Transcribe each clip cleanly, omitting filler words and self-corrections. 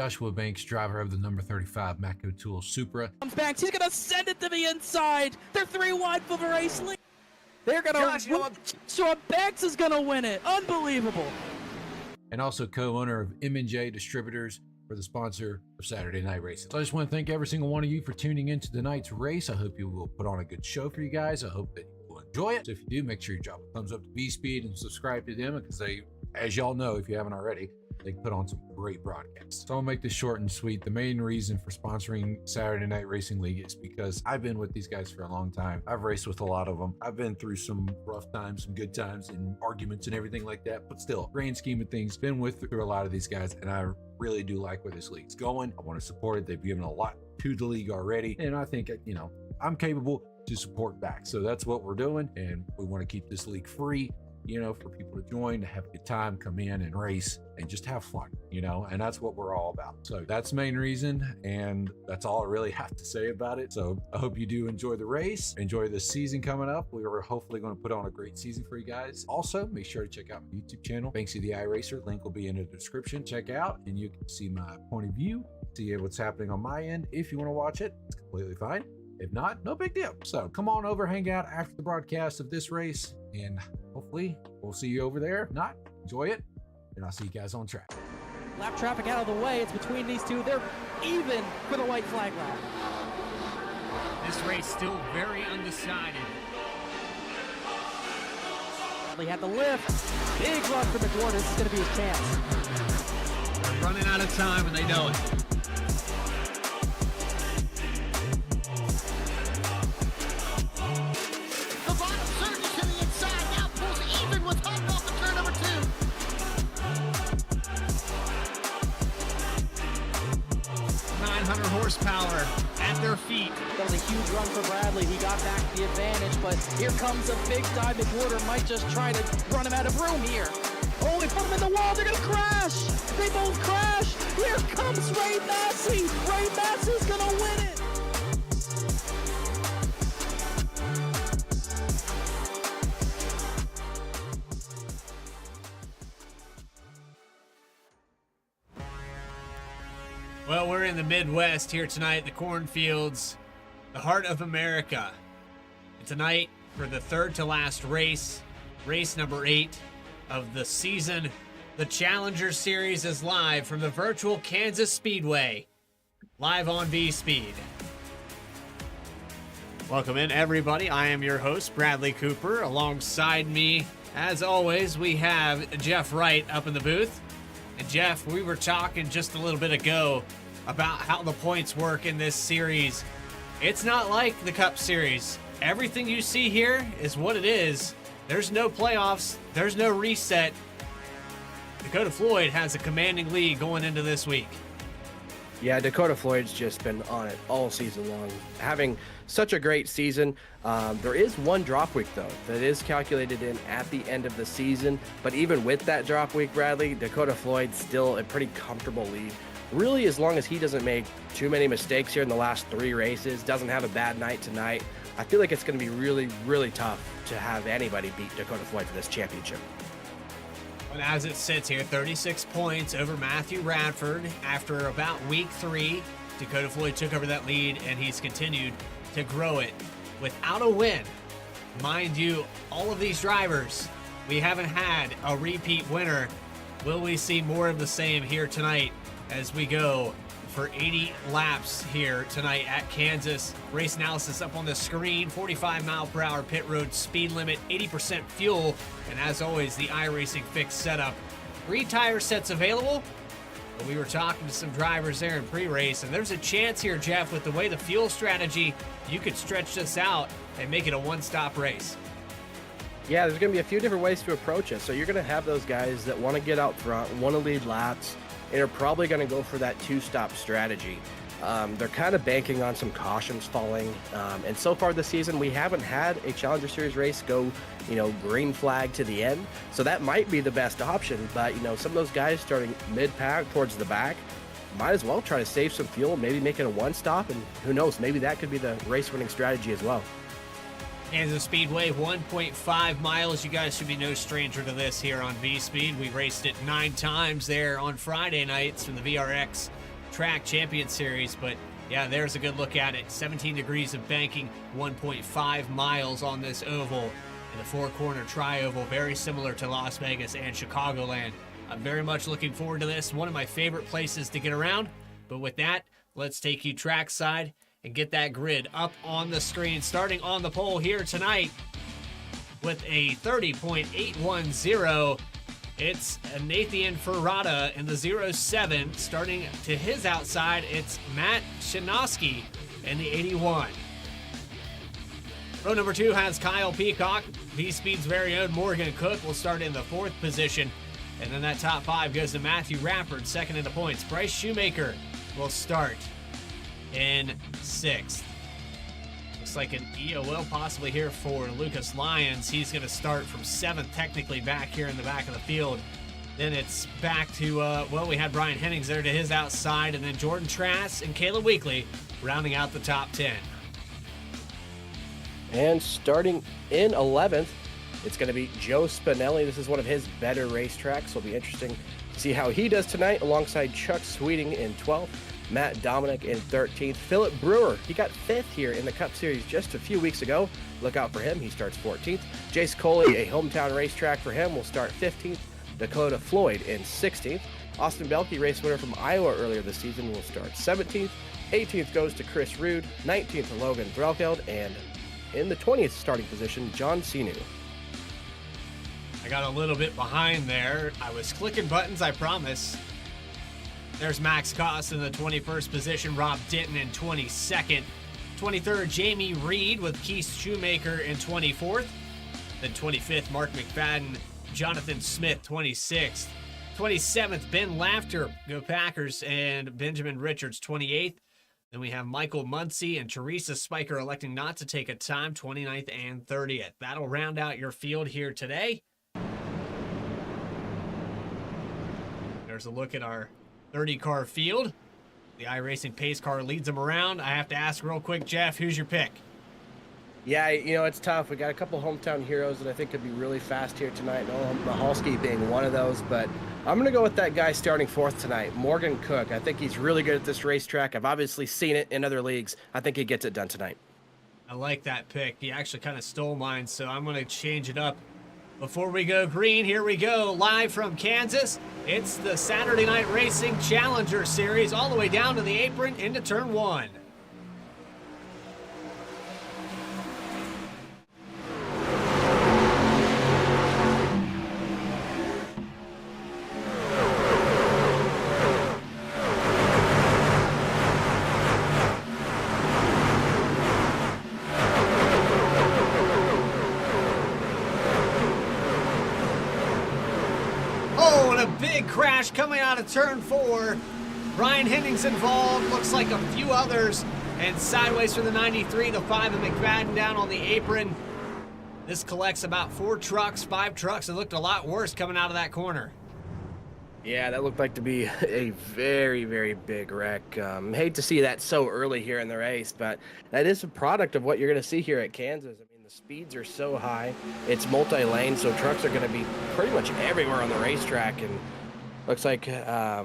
Joshua Banks, driver of the number 35 Matco Tool Supra. Banks, he's going to send it to the inside. They're 3 wide for the race lead. They're going to Joshua Banks is going to win it. Unbelievable. And also co-owner of J Distributors for the sponsor of Saturday Night Racing. So I just want to thank every single one of you for tuning into tonight's race. I hope you will put on a good show for you guys. I hope that you will enjoy it. So if you do, make sure you drop a thumbs up to V-Speed and subscribe to them, because they, as y'all know, if you haven't already, they put on some great broadcasts. So I'll make this short and sweet. The main reason for sponsoring Saturday Night Racing League is because I've been with these guys for a long time. I've raced with a lot of them. I've been through some rough times, some good times, and arguments and everything like that. But still, grand scheme of things, been through a lot of these guys, and I really do like where this league's going. I want to support it. They've given a lot to the league already, and I think, you know, I'm capable to support back. So that's what we're doing, and we want to keep this league free, you know, for people to join, to have a good time, come in and race and just have fun, you know, and that's what we're all about. So that's the main reason, and that's all I really have to say about it. So I hope you do enjoy the race, enjoy the season coming up. We are hopefully going to put on a great season for you guys. Also, make sure to check out my YouTube channel, Banksy the iRacer. Link will be in the description. Check out, and you can see my point of view, see what's happening on my end. If you want to watch it, it's completely fine. If not, no big deal. So come on over, hang out after the broadcast of this race, and hopefully we'll see you over there. If not, enjoy it, and I'll see you guys on track. Lap traffic out of the way. It's between these two. They're even for the white flag lap. This race still very undecided. Bradley had the lift. Big run for McWhorter. This is going to be his chance. They're running out of time, and they know it. Horsepower at their feet. That was a huge run for Bradley. He got back the advantage, but here comes a big dive. McWhorter might just try to run him out of room here. Oh, they put him in the wall. They're going to crash. They both crash. Here comes Ray Massey. Ray Massey's going to win it. Well, we're in the Midwest here tonight, the cornfields, the heart of America. And tonight, for the third to last race, race number 8 of the season, the Challenger Series is live from the virtual Kansas Speedway, live on V-Speed. Welcome in, everybody. I am your host, Bradley Cooper. Alongside me, as always, we have Jeff Wright up in the booth. And Jeff, we were talking just a little bit ago about how the points work in this series. It's not like the Cup Series. Everything you see here is what it is. There's no playoffs. There's no reset. Dakota Floyd has a commanding lead going into this week. Yeah, Dakota Floyd's just been on it all season long, having such a great season. There is one drop week, though, that is calculated in at the end of the season. But even with that drop week, Bradley, Dakota Floyd's still a pretty comfortable lead. Really, as long as he doesn't make too many mistakes here in the last 3 races, doesn't have a bad night tonight, I feel like it's going to be really, really tough to have anybody beat Dakota Floyd for this championship. And as it sits here, 36 points over Matthew Radford. After about week 3, Dakota Floyd took over that lead, and he's continued to grow it without a win. Mind you, all of these drivers, we haven't had a repeat winner. Will we see more of the same here tonight as we go for 80 laps here tonight at Kansas? Race analysis up on the screen. 45-mile-per-hour pit road speed limit, 80% fuel, and as always, the iRacing Fix setup. 3 tire sets available. But we were talking to some drivers there in pre-race, and there's a chance here, Jeff, with the way the fuel strategy, you could stretch this out and make it a one-stop race. Yeah, there's going to be a few different ways to approach it. So you're going to have those guys that want to get out front, want to lead laps, and are probably going to go for that 2-stop strategy. They're kind of banking on some cautions falling. And so far this season, we haven't had a Challenger Series race go, green flag to the end. So that might be the best option. But, some of those guys starting mid-pack towards the back might as well try to save some fuel, maybe make it a one-stop. And who knows, maybe that could be the race-winning strategy as well. Kansas Speedway, 1.5 miles. You guys should be no stranger to this here on V-Speed. We raced it 9 times there on Friday nights from the VRX Track Champion Series, but yeah, there's a good look at it. 17 degrees of banking, 1.5 miles on this oval, and a four-corner tri-oval, very similar to Las Vegas and Chicagoland. I'm very much looking forward to this. One of my favorite places to get around. But with that, let's take you trackside and get that grid up on the screen. Starting on the pole here tonight with a 30.810. It's Nathan Ferrata in the 07. Starting to his outside, it's Matt Shinosky in the 81. Row number 2 has Kyle Peacock. V-Speed's very own Morgan Cook will start in the 4th position. And then that top 5 goes to Matthew Rappert, second in the points. Bryce Shoemaker will start in 6th. Looks like an EOL possibly here for Lucas Lyons. He's going to start from 7th, technically back here in the back of the field. Then it's back to, well, we had Brian Hennings there to his outside, and then Jordan Trask and Caleb Weekly rounding out the top 10. And starting in 11th, it's going to be Joe Spinelli. This is one of his better racetracks, so it'll be interesting to see how he does tonight, alongside Chuck Sweeting in 12th, Matt Dominic in 13th. Philip Brewer, he got 5th here in the Cup Series just a few weeks ago. Look out for him. He starts 14th. Jace Coley, a hometown racetrack for him, will start 15th. Dakota Floyd in 16th. Austin Belke, race winner from Iowa earlier this season, will start 17th. 18th goes to Chris Rude. 19th to Logan Threlkeld. And in the 20th starting position, John Sinu. I got a little bit behind there. I was clicking buttons, I promise. There's Max Koss in the 21st position, Rob Denton in 22nd. 23rd, Jamie Reed with Keith Shoemaker in 24th. Then 25th, Mark McFadden, Jonathan Smith, 26th. 27th, Ben Laughter, go Packers, and Benjamin Richards, 28th. Then we have Michael Muncie and Teresa Spiker electing not to take a time, 29th and 30th. That'll round out your field here today. There's a look at our 30-car field. The iRacing pace car leads them around. I have to ask real quick, Jeff, who's your pick? Yeah, you know, it's tough. We got a couple hometown heroes that I think could be really fast here tonight. Nolan Mahalski being one of those, but I'm going to go with that guy starting 4th tonight, Morgan Cook. I think he's really good at this racetrack. I've obviously seen it in other leagues. I think he gets it done tonight. I like that pick. He actually kind of stole mine, so I'm going to change it up. Before we go green, here we go, live from Kansas. It's the Saturday Night Racing Challenger Series, all the way down to the apron into turn 1. Big crash coming out of turn 4. Brian Hennings involved, looks like a few others, and sideways for the 93, the 5 of McFadden down on the apron. This collects about 5 trucks. It looked a lot worse coming out of that corner. Yeah, that looked like to be a very, very big wreck. Hate to see that so early here in the race, but that is a product of what you're going to see here at Kansas. I mean, the speeds are so high. It's multi-lane, so trucks are going to be pretty much everywhere on the racetrack, and looks like, yeah,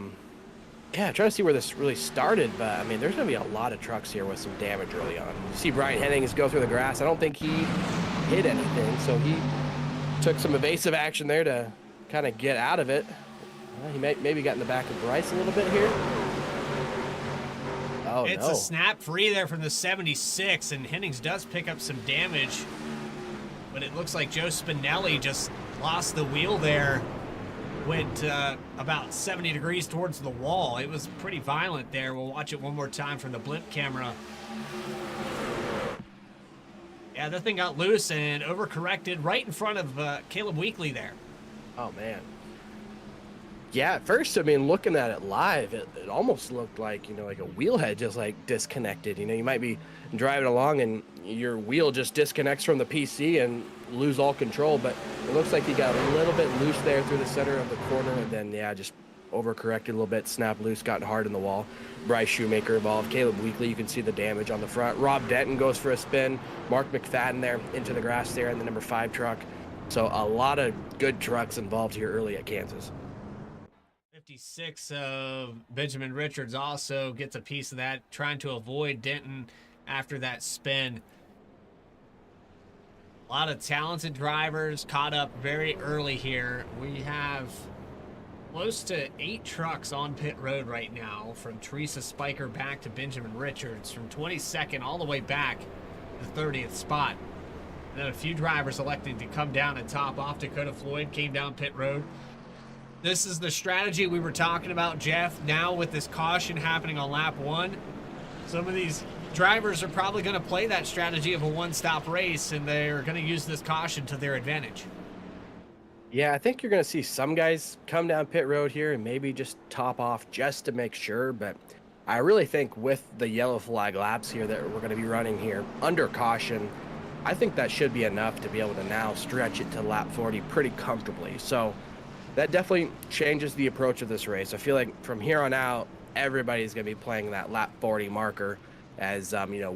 trying to see where this really started, but I mean, there's going to be a lot of trucks here with some damage early on. You see Brian Hennings go through the grass. I don't think he hit anything, so he took some evasive action there to kind of get out of it. He maybe got in the back of Bryce a little bit here. Oh, it's no. a snap free there from the 76, and Hennings does pick up some damage, but it looks like Joe Spinelli just lost the wheel there. Went about 70 degrees towards the wall. It was pretty violent there. We'll watch it one more time from the blimp camera. Yeah, that thing got loose and overcorrected right in front of Caleb Weekly there. Oh, man. Yeah, at first, I mean, looking at it live, it almost looked like, you know, like a wheel had just, like, disconnected. You know, you might be driving along and your wheel just disconnects from the PC and lose all control, but it looks like he got a little bit loose there through the center of the corner, and then, yeah, just overcorrected a little bit, snapped loose, got hard in the wall. Bryce Shoemaker involved. Caleb Weekly, you can see the damage on the front. Rob Denton goes for a spin. Mark McFadden there into the grass there in the number 5 truck. So a lot of good trucks involved here early at Kansas. 56 of Benjamin Richards also gets a piece of that, trying to avoid Denton after that spin. A lot of talented drivers caught up very early here. We have close to 8 trucks on pit road right now, from Teresa Spiker back to Benjamin Richards, from 22nd all the way back to the 30th spot. And then a few drivers electing to come down and top off. Dakota Floyd came down pit road. This is the strategy we were talking about, Jeff. Now with this caution happening on lap 1, some of these drivers are probably going to play that strategy of a one-stop race, and they're going to use this caution to their advantage. Yeah, I think you're going to see some guys come down pit road here and maybe just top off just to make sure. But I really think with the yellow flag laps here that we're going to be running here under caution, I think that should be enough to be able to now stretch it to lap 40 pretty comfortably. So that definitely changes the approach of this race. I feel like from here on out, everybody's going to be playing that lap 40 marker as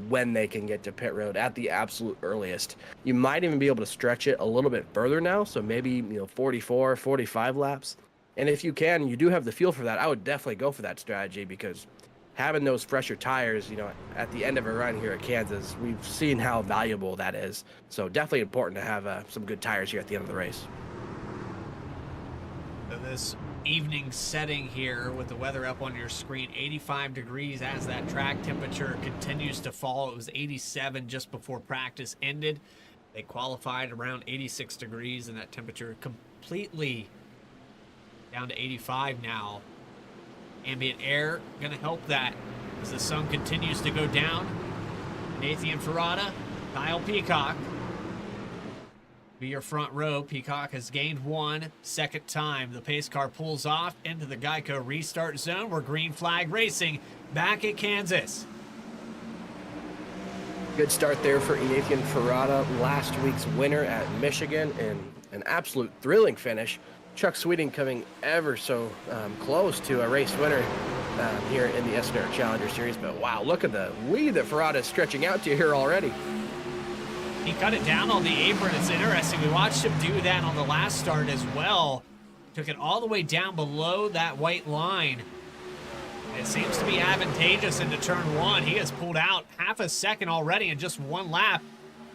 when they can get to pit road at the absolute earliest. You might even be able to stretch it a little bit further now, so maybe 44, 45 laps. And if you can, you do have the feel for that, I would definitely go for that strategy, because having those fresher tires, at the end of a run here at Kansas, we've seen how valuable that is. So definitely important to have some good tires here at the end of the race. So this evening setting here with the weather up on your screen, 85 degrees as that track temperature continues to fall. It was 87 just before practice ended. They qualified around 86 degrees, and that temperature completely down to 85 now. Ambient air going to help that as the sun continues to go down. Nathan Ferrata, Kyle Peacock be your front row. Peacock has gained 1 second time. The pace car pulls off into the Geico restart zone. We're green flag racing back at Kansas. Good start there for Nathan Ferrata, last week's winner at Michigan, and an absolute thrilling finish. Chuck Sweeting coming ever so close to a race winner here in the SNR Challenger Series. But wow, look at the lead that Ferrata is stretching out to here already. He cut it down on the apron. It's interesting. We watched him do that on the last start as well. Took it all the way down below that white line. It seems to be advantageous into turn 1. He has pulled out half a second already in just 1 lap.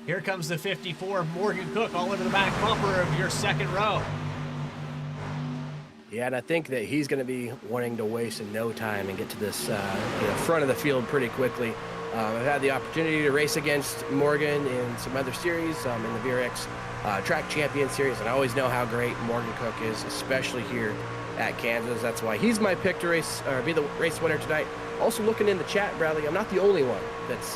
Here comes the 54 Morgan Cook all over the back bumper of your second row. Yeah, and I think that he's going to be wanting to waste no time and get to this front of the field pretty quickly. I've had the opportunity to race against Morgan in some other series, in the VRX Track Champion Series, and I always know how great Morgan Cook is, especially here at Kansas. That's why he's my pick to race or be the race winner tonight. Also looking in the chat, Bradley, I'm not the only one that's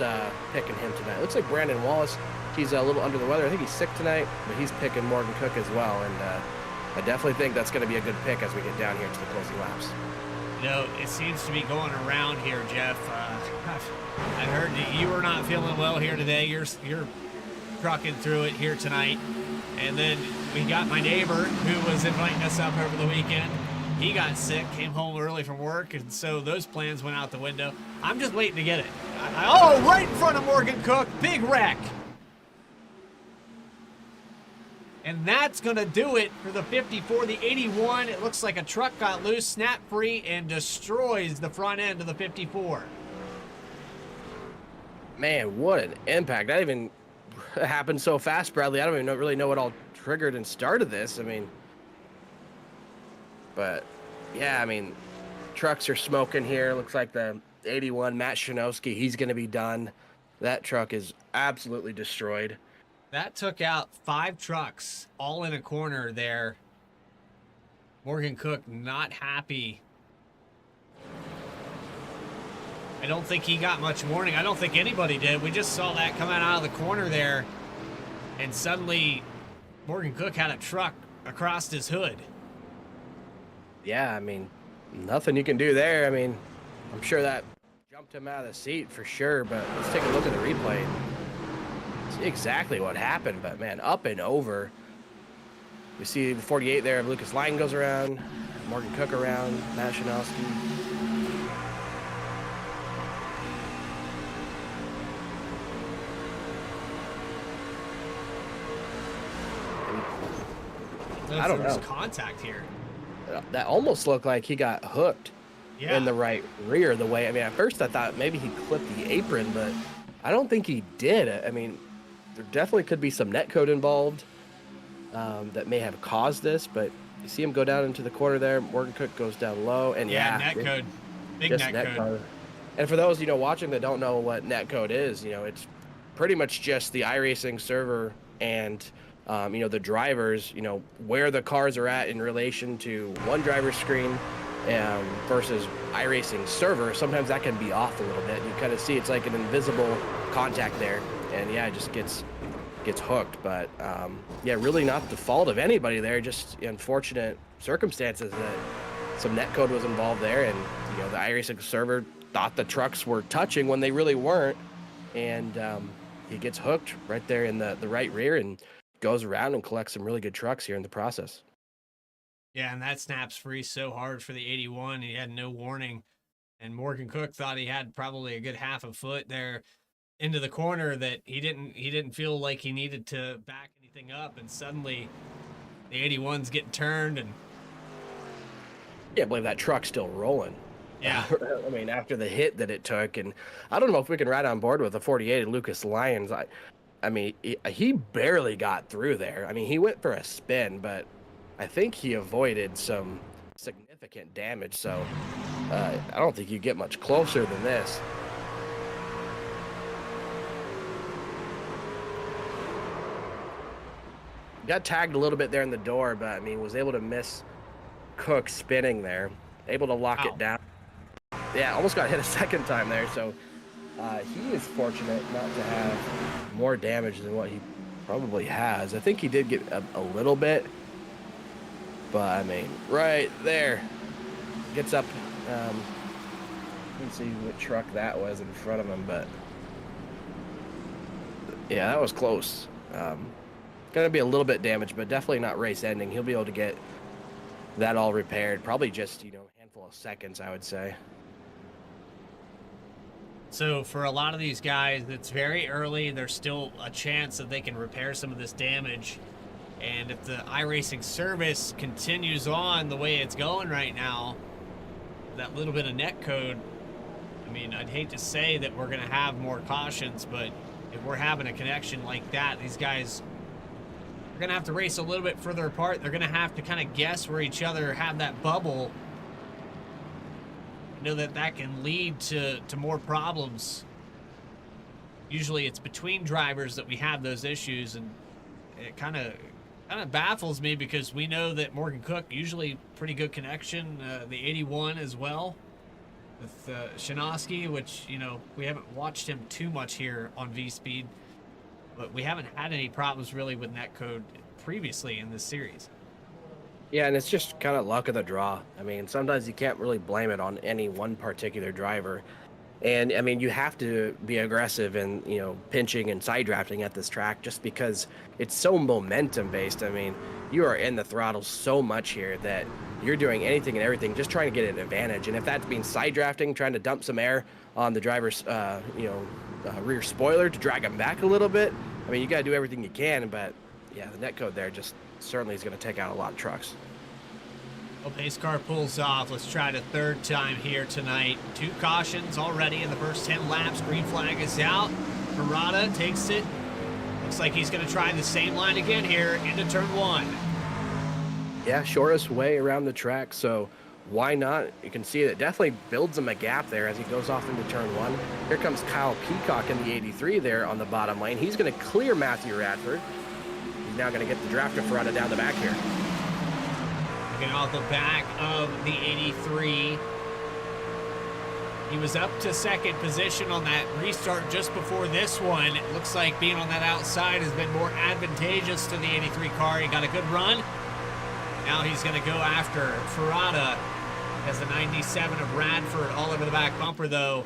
picking him tonight. It looks like Brandon Wallace, he's a little under the weather. I think he's sick tonight, but he's picking Morgan Cook as well, and I definitely think that's going to be a good pick as we get down here to the closing laps. It seems to be going around here, Jeff. I heard that you were not feeling well here today. You're trucking through it here tonight. And then we got my neighbor who was inviting us up over the weekend. He got sick, came home early from work, and so those plans went out the window. I'm just waiting to get it. Right in front of Morgan Cook, big wreck. And that's going to do it for the 54. The 81, it looks like a truck got loose, snap free, and destroys the front end of the 54. Man, what an impact. That even happened so fast, Bradley. I don't even really know what all triggered and started this. But yeah, trucks are smoking here. Looks like the 81, Matt Shanowski, he's going to be done. That truck is absolutely destroyed. That took out 5 trucks all in a corner there. Morgan Cook not happy. I don't think he got much warning. I don't think anybody did. We just saw that coming out of the corner there. And suddenly Morgan Cook had a truck across his hood. Yeah, nothing you can do there. I'm sure that jumped him out of the seat for sure, but let's take a look at the replay. See exactly what happened, but man, up and over. We see the 48 there. Lucas Lyon goes around, Morgan Cook around, Matt Shanowski. I don't know. Contact here. that almost looked like he got hooked Yeah. in the right rear the way. I mean, at first I thought maybe he clipped the apron, but I don't think he did. I mean, there definitely could be some net code involved that may have caused this, but you see him go down into the corner there. Morgan Cook goes down low, and net code. Big just net code. And for those, watching that don't know what net code is, it's pretty much just the iRacing server and, the drivers, where the cars are at in relation to one driver's screen versus iRacing server. Sometimes that can be off a little bit. You kind of see it's like an invisible contact there, and it just gets hooked. But really not the fault of anybody there, just unfortunate circumstances that some net code was involved there, and the iRacing server thought the trucks were touching when they really weren't, and he gets hooked right there in the right rear and goes around and collects some really good trucks here in the process. Yeah, and that snaps free so hard for the 81. He had no warning, and Morgan Cook thought he had probably a good half a foot there into the corner that he didn't feel like he needed to back anything up, and suddenly the 81's getting turned, and can't believe that truck's still rolling. Yeah. I mean, after the hit that it took, and I don't know if we can ride on board with a 48 Lucas Lyons. I mean, he barely got through there. I mean, he went for a spin, but I think he avoided some significant damage. So I don't think you get much closer than this. Got tagged a little bit there in the door, but I mean, was able to miss Cook spinning there, able to lock it down. Yeah, almost got hit a second time there. So he is fortunate not to have more damage than what he probably has. I think he did get a little bit, but I mean, right there, gets up. Let's see what truck that was in front of him, but yeah, that was close. Gonna be a little bit damaged, but definitely not race ending. He'll be able to get that all repaired. Probably just, a handful of seconds, I would say. So for a lot of these guys, it's very early. There's still a chance that they can repair some of this damage. And if the iRacing service continues on the way it's going right now, that little bit of net code, I mean, I'd hate to say that we're going to have more cautions, but if we're having a connection like that, these guys are going to have to race a little bit further apart. They're going to have to kind of guess where each other have that bubble. Know that can lead to more problems. Usually it's between drivers that we have those issues, and it kind of baffles me because we know that Morgan Cook usually pretty good connection, the 81 as well with Shinosky, which we haven't watched him too much here on V-Speed, but we haven't had any problems really with netcode previously in this series. Yeah, and it's just kind of luck of the draw. I mean, sometimes you can't really blame it on any one particular driver. And, I mean, you have to be aggressive in, pinching and side drafting at this track just because it's so momentum-based. I mean, you are in the throttle so much here that you're doing anything and everything just trying to get an advantage. And if that means side drafting, trying to dump some air on the driver's, rear spoiler to drag him back a little bit, I mean, you got to do everything you can. But, yeah, the netcode there just certainly is going to take out a lot of trucks. Well, pace car pulls off. Let's try it a third time here tonight. 2 cautions already in the first 10 laps. Green flag is out. Harada takes it. Looks like he's going to try the same line again here into turn 1. Yeah, shortest way around the track, so why not? You can see it definitely builds him a gap there as he goes off into turn 1. Here comes Kyle Peacock in the 83 there on the bottom lane. He's going to clear Matthew Radford. He's now going to get the drafter Harada down the back here. Looking off the back of the 83. He was up to second position on that restart just before this one. It looks like being on that outside has been more advantageous to the 83 car. He got a good run. Now he's going to go after Ferrata. Has the 97 of Radford all over the back bumper, though.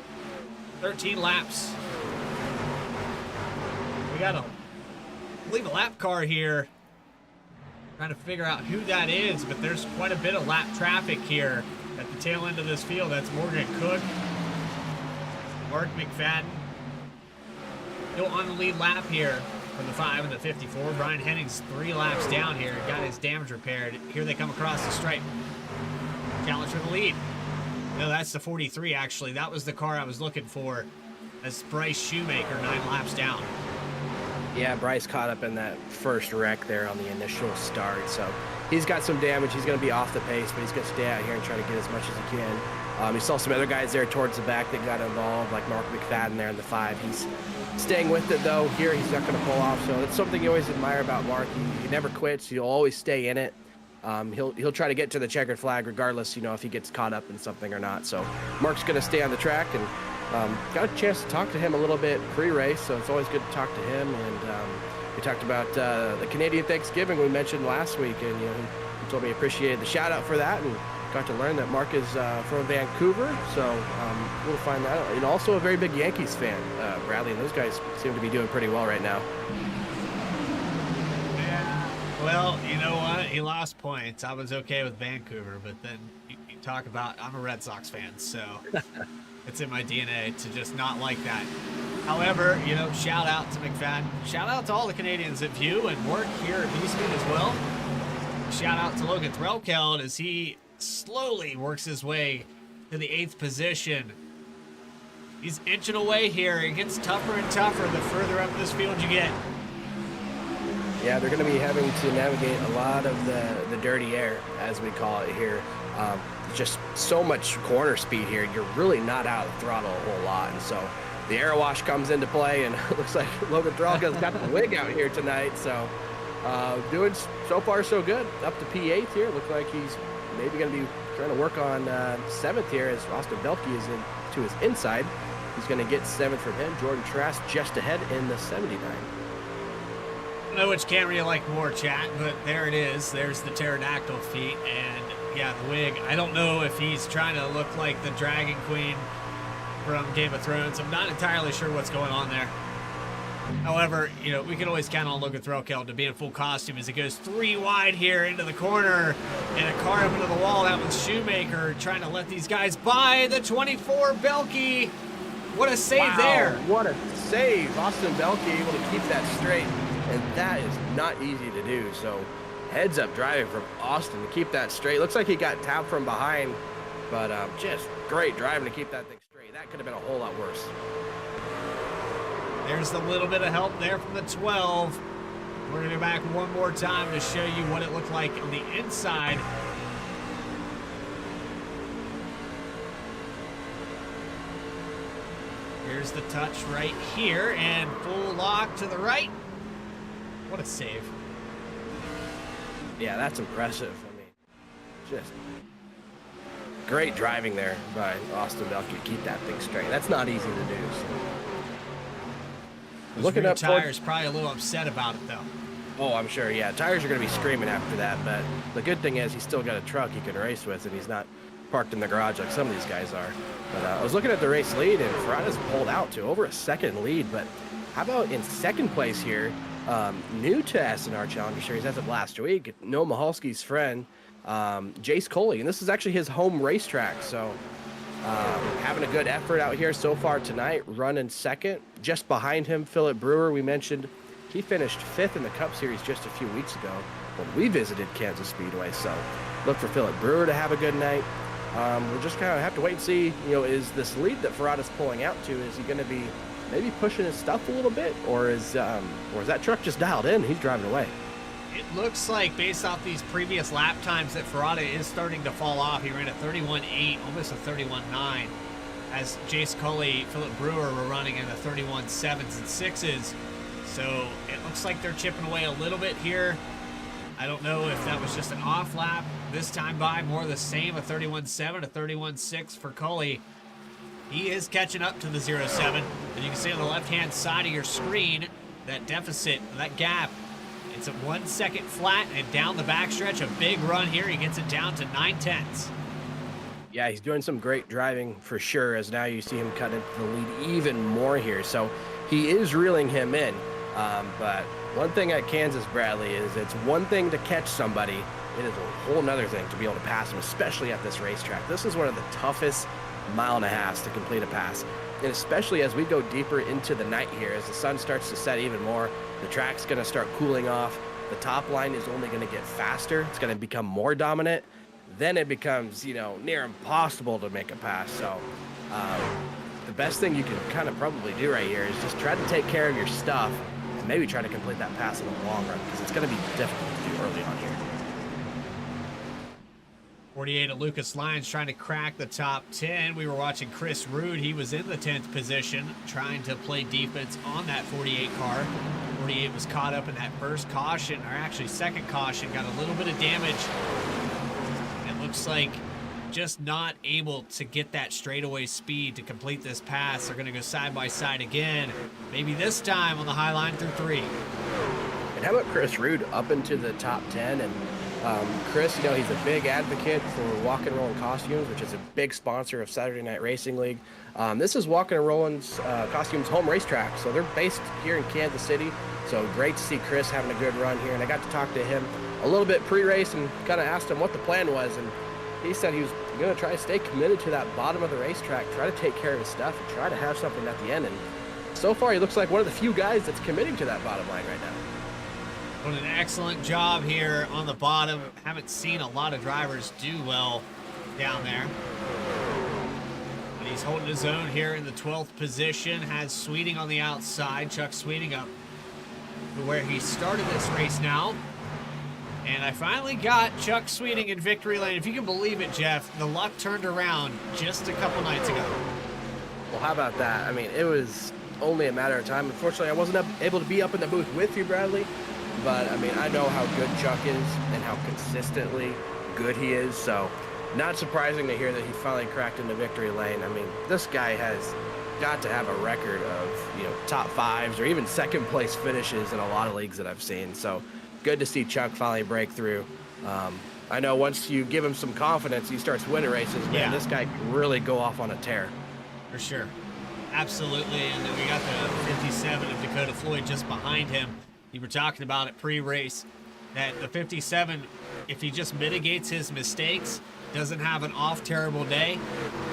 13 laps. We got leave a lap car here. Trying to figure out who that is, but there's quite a bit of lap traffic here at the tail end of this field. That's Morgan Cook, Mark McFadden. Still on the lead lap here from the 5 and the 54. Brian Henning's 3 laps down here. Got his damage repaired. Here they come across the stripe. Challenger the lead. No, that's the 43, actually. That was the car I was looking for as Bryce Shoemaker 9 laps down. Yeah, Bryce caught up in that first wreck there on the initial start, so he's got some damage. He's going to be off the pace, but he's going to stay out here and try to get as much as he can. You saw some other guys there towards the back that got involved, like Mark McFadden there in the 5. He's staying with it, though. Here, he's not going to pull off, so that's something you always admire about Mark. He never quits. He'll always stay in it. He'll try to get to the checkered flag regardless, if he gets caught up in something or not. So Mark's going to stay on the track, and got a chance to talk to him a little bit pre-race, so it's always good to talk to him. And we talked about the Canadian Thanksgiving we mentioned last week, and he told me he appreciated the shout out for that, and got to learn that Mark is from Vancouver, so we'll find that out. And also a very big Yankees fan, Bradley, and those guys seem to be doing pretty well right now. Yeah, well, you know what? He lost points. I was okay with Vancouver, but then you talk about, I'm a Red Sox fan, so it's in my DNA to just not like that. However, shout out to McFadden. Shout out to all the Canadians that view and work here at B-Speed as well. Shout out to Logan Threlkeld as he slowly works his way to the 8th position. He's inching away here. It gets tougher and tougher the further up this field you get. Yeah, they're going to be having to navigate a lot of the dirty air, as we call it here. Just so much corner speed here. You're really not out of the throttle a whole lot. And so the air wash comes into play, and it looks like Logan Threlkeld's got the wig out here tonight. So doing so far so good. Up to P8 here. Looks like he's maybe going to be trying to work on 7th here as Austin Belke is to his inside. He's going to get 7th from him. Jordan Trask just ahead in the 79. I don't know which camera you like more, chat, but there it is. There's the pterodactyl feet, and yeah, the wig. I don't know if he's trying to look like the Dragon Queen from Game of Thrones. I'm not entirely sure what's going on there. However, we can always count on Logan Threlkeld to be in full costume as he goes 3 wide here into the corner, and a car up into the wall. That was Shoemaker trying to let these guys by. The 24 Belke. What a save there. What a save. Austin Belke able to keep that straight, and that is not easy to do. So heads up driving from Austin to keep that straight. Looks like he got tapped from behind, but just great driving to keep that thing straight. That could have been a whole lot worse. There's a little bit of help there from the 12. We're going to go back one more time to show you what it looked like on the inside. Here's the touch right here, and full lock to the right. What a save. Yeah, that's impressive. I mean, just great driving there by Austin Belke to keep that thing straight. That's not easy to do. So. Looking up tires, probably a little upset about it though. Oh, I'm sure. Yeah, tires are going to be screaming after that. But the good thing is he's still got a truck he can race with, and he's not parked in the garage like some of these guys are. But I was looking at the race lead, and Ferrara's pulled out to over a 2nd lead. But how about in 2nd place here? New to SNR Challenger Series as of last week, Noah Mahalski's friend, Jace Coley, and this is actually his home racetrack. So having a good effort out here so far tonight, running 2nd. Just behind him, Philip Brewer, we mentioned, he finished 5th in the Cup Series just a few weeks ago when we visited Kansas Speedway. So look for Philip Brewer to have a good night. We'll just kind of have to wait and see, is this lead that Ferrara's pulling out to, is he going to be maybe pushing his stuff a little bit, or is that truck just dialed in? He's driving away. It looks like, based off these previous lap times, that Ferrara is starting to fall off. He ran a 31.8, almost a 31.9, as Jace Coley, Philip Brewer were running in the 31.7s and 6s. So it looks like they're chipping away a little bit here. I don't know if that was just an off lap this time by, more the same, a 31.7, a 31.6 for Coley. He is catching up to the 0.7, and you can see on the left-hand side of your screen that deficit, that gap. It's at 1 second flat, and down the backstretch, a big run here. He gets it down to 9/10. Yeah, he's doing some great driving for sure, as now you see him cut into the lead even more here. So he is reeling him in. But one thing at Kansas, Bradley, is it's one thing to catch somebody. It is a whole nother thing to be able to pass them, especially at this racetrack. This is one of the toughest 1.5 miles to complete a pass. And especially as we go deeper into the night here, as the sun starts to set even more, the track's going to start cooling off. The top line is only going to get faster. It's going to become more dominant. then it becomes, near impossible to make a pass. So the best thing you can kind of probably do right here is just try to take care of your stuff and maybe try to complete that pass in the long run, because it's going to be difficult to do early on here. 48 of Lucas Lyons trying to crack the top 10. We were watching Chris Rude. He was in the 10th position trying to play defense on that 48 car. 48 was caught up in that first caution, or actually second caution, got a little bit of damage. It looks like just not able to get that straightaway speed to complete this pass. They're going to go side by side again, maybe this time on the high line through 3. And how about Chris Rude up into the top 10? And Chris, he's a big advocate for Walk and Rollin' Costumes, which is a big sponsor of Saturday Night Racing League. This is Walk and Rollin's Costumes home racetrack, so they're based here in Kansas City. So great to see Chris having a good run here. And I got to talk to him a little bit pre-race and kind of asked him what the plan was. And he said he was going to try to stay committed to that bottom of the racetrack, try to take care of his stuff, and try to have something at the end. And so far, he looks like one of the few guys that's committing to that bottom line right now. Doing an excellent job here on the bottom. Haven't seen a lot of drivers do well down there. But he's holding his own here in the 12th position. Has Sweeting on the outside. Chuck Sweeting up to where he started this race now. And I finally got Chuck Sweeting in victory lane. If you can believe it, Jeff, the luck turned around just a couple nights ago. Well, how about that? I mean, it was only a matter of time. Unfortunately, I wasn't able to be up in the booth with you, Bradley. But, I mean, I know how good Chuck is and how consistently good he is. So, not surprising to hear that he finally cracked into victory lane. I mean, this guy has got to have a record of, top 5s or even second place finishes in a lot of leagues that I've seen. So, good to see Chuck finally break through. I know once you give him some confidence, he starts winning races. Man, this guy can really go off on a tear. For sure. Absolutely. And then we got the 57 of Dakota Floyd just behind him. You were talking about it pre-race, that the 57, if he just mitigates his mistakes, doesn't have an terrible day,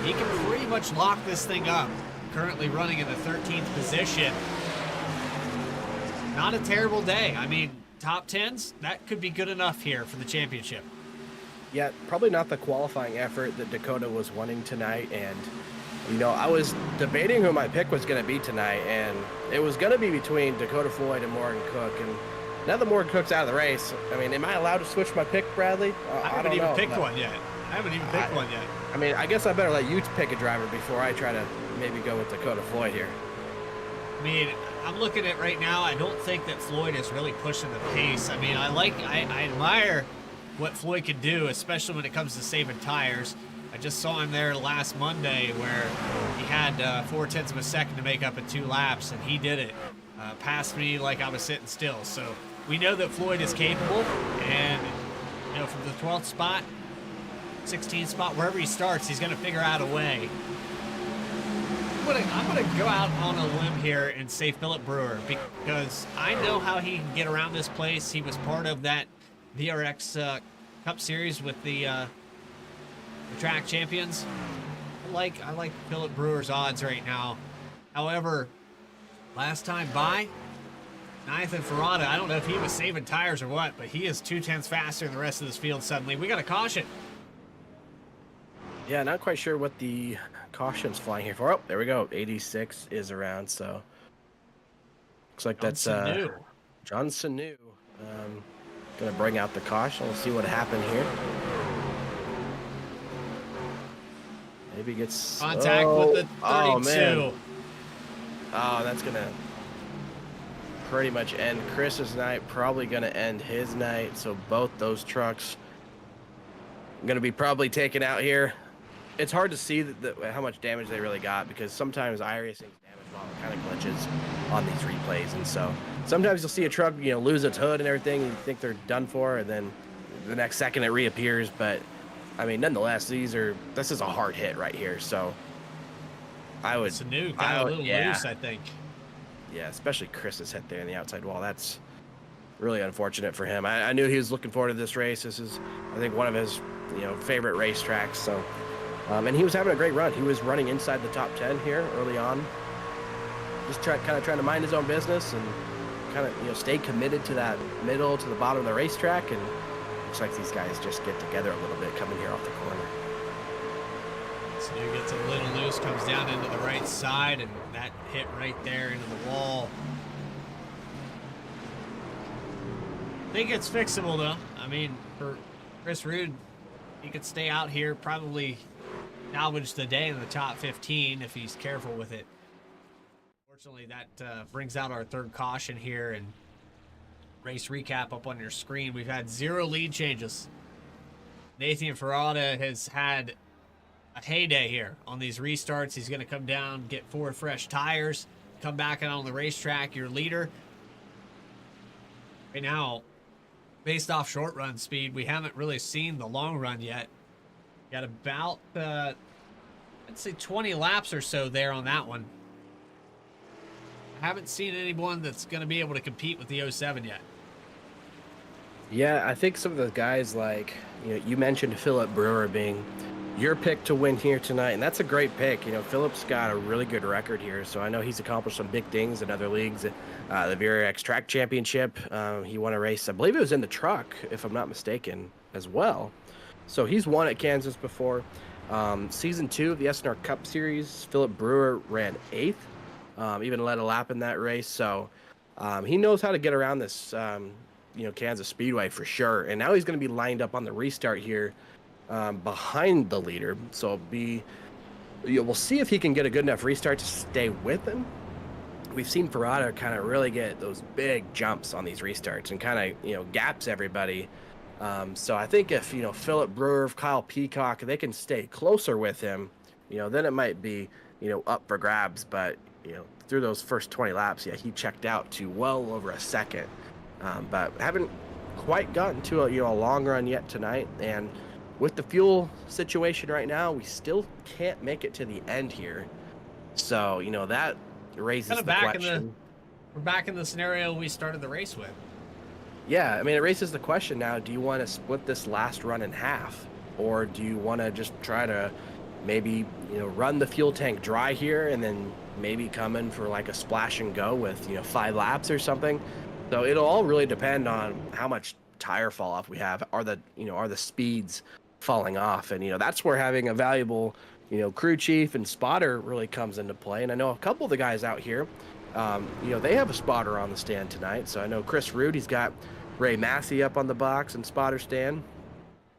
he can pretty much lock this thing up. Currently running in the 13th position. Not a terrible day. I mean, top 10s, that could be good enough here for the championship. Yeah, probably not the qualifying effort that Dakota was wanting tonight. And, I was debating who my pick was going to be tonight, and it was going to be between Dakota Floyd and Morgan Cook. And now that Morgan Cook's out of the race, I mean, am I allowed to switch my pick, Bradley? I haven't even picked one yet. I mean, I guess I better let you pick a driver before I try to maybe go with Dakota Floyd here. I mean, I'm looking at right now, I don't think that Floyd is really pushing the pace. I mean, I admire what Floyd can do, especially when it comes to saving tires. I just saw him there last Monday where he had 0.4 of a second to make up in 2 laps, and he did it. Passed me like I was sitting still. So we know that Floyd is capable, and from the 12th spot, 16th spot, wherever he starts, he's going to figure out a way. I'm gonna go out on a limb here and say Philip Brewer, because I know how he can get around this place. He was part of that VRX Cup Series with the track champions. I like Philip Brewer's odds right now. However, last time by, Nathan Ferrata, I don't know if he was saving tires or what, but he is 0.2 faster than the rest of this field suddenly. We got a caution. Yeah, not quite sure what the caution's flying here for. Oh, there we go. 86 is around, so looks like that's John Sanu. Gonna bring out the caution. We'll see what happened here. Maybe gets contact with the 32. Oh, man. Oh, that's gonna pretty much end Chris's night. Probably gonna end his night. So both those trucks gonna be probably taken out here. It's hard to see how much damage they really got, because sometimes iRacing's damage model kind of glitches on these replays, and so sometimes you'll see a truck, lose its hood and everything, and you think they're done for, and then the next second it reappears. But I mean, nonetheless, this is a hard hit right here. So It's a new got a little loose, I think. Yeah, especially Chris's hit there in the outside wall. That's really unfortunate for him. I knew he was looking forward to this race. This is, I think, one of his favorite racetracks. So. And he was having a great run. He was running inside the top 10 here early on. Just kind of trying to mind his own business and kind of, stay committed to that middle to the bottom of the racetrack, and looks like these guys just get together a little bit coming here off the corner. Snew gets a little loose, comes down into the right side, and that hit right there into the wall. I think it's fixable, though. I mean, for Chris Rude, he could stay out here, probably salvage the day in the top 15 if he's careful with it. Fortunately, that brings out our third caution here, and race recap up on your screen. We've had 0 lead changes. Nathan Ferrada has had a heyday here on these restarts. He's going to come down, get 4 fresh tires, come back out on the racetrack, your leader. Right now, based off short run speed, we haven't really seen the long run yet. Got about, I'd say 20 laps or so there on that one. I haven't seen anyone that's going to be able to compete with the 07 yet. Yeah, I think some of the guys like, you mentioned Philip Brewer being your pick to win here tonight, and that's a great pick. Philip's got a really good record here, so I know he's accomplished some big things in other leagues. The VRX Track Championship, he won a race, I believe it was in the truck, if I'm not mistaken, as well. So he's won at Kansas before. Season 2 of the SNR Cup Series, Philip Brewer ran 8th, even led a lap in that race. So he knows how to get around this, Kansas Speedway for sure. And now he's going to be lined up on the restart here behind the leader. So we'll see if he can get a good enough restart to stay with him. We've seen Ferrada kind of really get those big jumps on these restarts and kind of, gaps everybody. So I think if, Philip Brewer, Kyle Peacock, they can stay closer with him, then it might be, up for grabs. But, through those first 20 laps, yeah, he checked out to well over a second. But haven't quite gotten to a long run yet tonight. And with the fuel situation right now, we still can't make it to the end here. So, that raises the question. We're back in the scenario we started the race with. Yeah, I mean, it raises the question now, do you want to split this last run in half? Or do you want to just try to maybe, run the fuel tank dry here and then maybe come in for like a splash and go with, 5 laps or something? So it'll all really depend on how much tire fall off we have. Are the speeds falling off? And, that's where having a valuable, crew chief and spotter really comes into play. And I know a couple of the guys out here, they have a spotter on the stand tonight. So I know Chris Rude, he's got Ray Massey up on the box and spotter stand.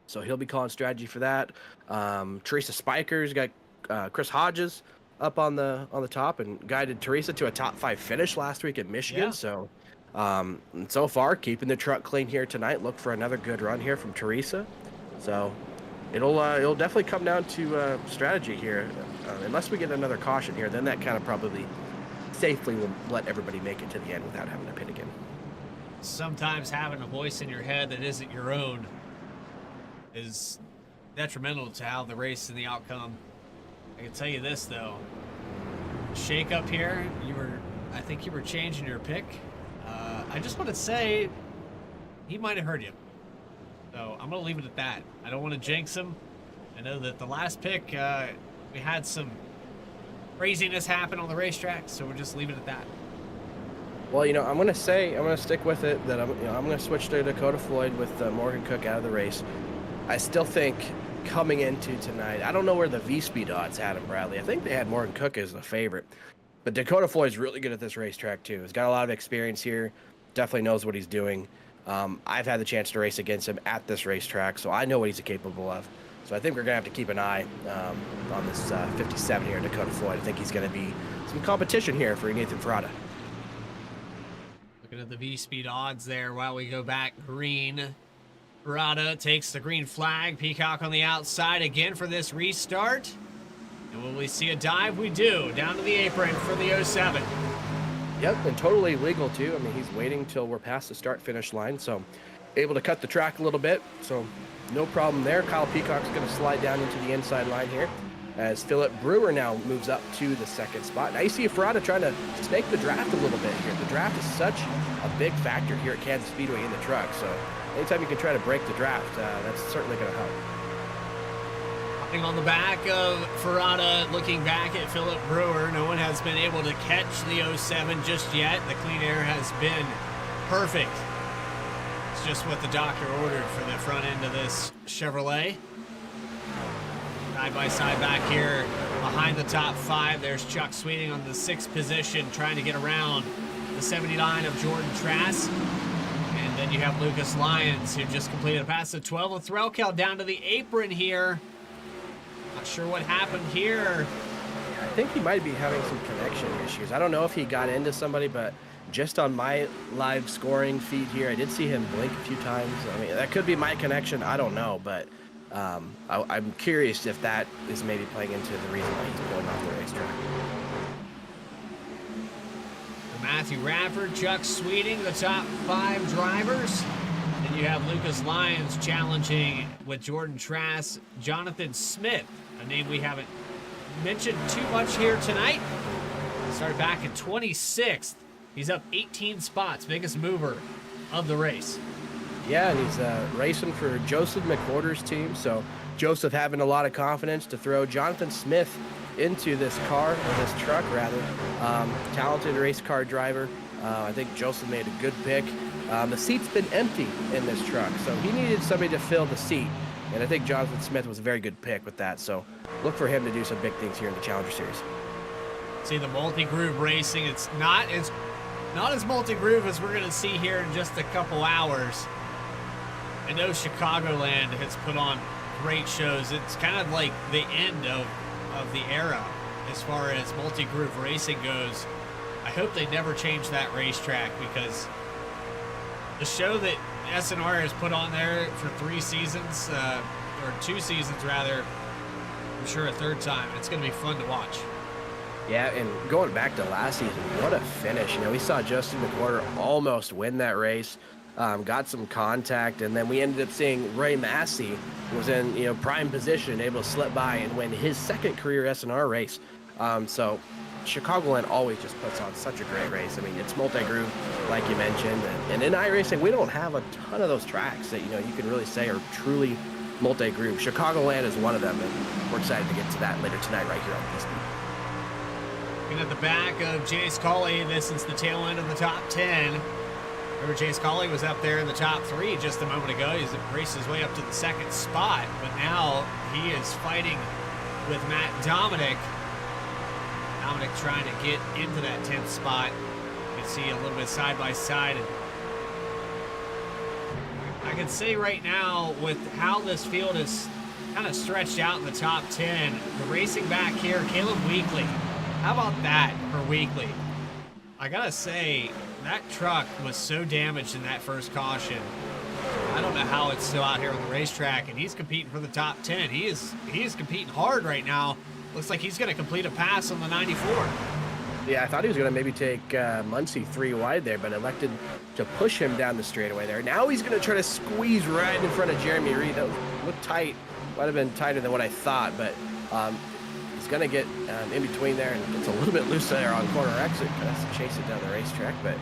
So he'll be calling strategy for that. Teresa Spiker's got Chris Hodges up on the top and guided Teresa to a top 5 finish last week at Michigan. Yeah. So so far, keeping the truck clean here tonight. Look for another good run here from Teresa. So it'll definitely come down to strategy here. Unless we get another caution here, then that kind of probably safely will let everybody make it to the end without having to pit again. Sometimes having a voice in your head that isn't your own is detrimental to how the race and the outcome. I can tell you this though, shake up here, I think you were changing your pick. I just want to say he might have heard you. So I'm going to leave it at that. I don't want to jinx him. I know that the last pick, we had some craziness happen on the racetrack, so we're just leaving it at that. Well, I'm going to stick with it that I'm going to switch to Dakota Floyd with Morgan Cook out of the race. I still think coming into tonight, I don't know where the V-Speed odds had him, Bradley. I think they had Morgan Cook as the favorite. But Dakota Floyd's really good at this racetrack, too. He's got a lot of experience here. Definitely knows what he's doing. I've had the chance to race against him at this racetrack, so I know what he's capable of. So I think we're going to have to keep an eye on this 57 here, Dakota Floyd. I think he's going to be some competition here for Nathan Ferrada. Looking at the V-Speed odds there while we go back green. Ferrada takes the green flag. Peacock on the outside again for this restart. And will we see a dive? We do. Down to the apron for the 07. Yep, and totally legal too. I mean, he's waiting till we're past the start-finish line, so able to cut the track a little bit, so no problem there. Kyle Peacock's going to slide down into the inside line here as Philip Brewer now moves up to the second spot. Now you see Ferrada trying to snake the draft a little bit here. The draft is such a big factor here at Kansas Speedway in the truck, so anytime you can try to break the draft, that's certainly going to help. On the back of Ferrada, looking back at Philip Brewer, no one has been able to catch the 07 just yet. The clean air has been perfect. It's just what the doctor ordered for the front end of this Chevrolet. Side by side back here behind the top 5. There's Chuck Sweeting on the 6th position trying to get around the 79 of Jordan Trask. And then you have Lucas Lyons who just completed a pass to 12 with Threlkel down to the apron here. Not sure what happened here. I think he might be having some connection issues. I don't know if he got into somebody, but just on my live scoring feed here, I did see him blink a few times. I mean, that could be my connection. I don't know, but I'm curious if that is maybe playing into the reason why he's pulling off the racetrack. Matthew Radford, Chuck Sweeting, the top 5 drivers. Then you have Lucas Lyons challenging with Jordan Trask, Jonathan Smith, a name we haven't mentioned too much here tonight. Started back in 26th. He's up 18 spots, biggest mover of the race. Yeah, and he's racing for Joseph McWhorter's team, so Joseph having a lot of confidence to throw Jonathan Smith into this car, or this truck rather. Talented race car driver. I think Joseph made a good pick. The seat's been empty in this truck, so he needed somebody to fill the seat, and I think Jonathan Smith was a very good pick with that, so look for him to do some big things here in the Challenger Series. See the multi-groove racing, it's not as multi-groove as we're going to see here in just a couple hours. I know Chicagoland has put on great shows. It's kind of like the end of the era as far as multi-groove racing goes. I hope they never change that racetrack, because the show that SNR has put on there for 3 seasons, or 2 seasons rather, I'm sure a 3rd time, it's going to be fun to watch. Yeah, and going back to last season, what a finish. You know, we saw Justin McWhorter almost win that race, got some contact, and then we ended up seeing Ray Massey was in, prime position, able to slip by and win his 2nd career SNR race. So Chicagoland always just puts on such a great race. I mean, it's multi-groove, like you mentioned, and in iRacing, we don't have a ton of those tracks that, you can really say are truly multi-groove. Chicagoland is one of them, and we're excited to get to that later tonight right here on Beast. Looking at the back of Jace Colley, this is the tail end of the top 10. Remember, Jace Colley was up there in the top 3 just a moment ago. He's raced his way up to the 2nd spot, but now he is fighting with Matt Dominic. Dominic trying to get into that 10th spot. You can see a little bit side by side. I can say right now, with how this field is kind of stretched out in the top 10, the racing back here, Caleb Weekly. How about that for Weekly? I gotta say, that truck was so damaged in that first caution. I don't know how it's still out here on the racetrack, and he's competing for the top 10. He is competing hard right now. Looks like he's gonna complete a pass on the 94. Yeah, I thought he was going to maybe take Muncie 3 wide there, but elected to push him down the straightaway there. Now he's going to try to squeeze right in front of Jeremy Reed. That looked tight. Might have been tighter than what I thought, but he's going to get in between there, and gets a little bit loose there on corner exit. Has to chase it down the racetrack, but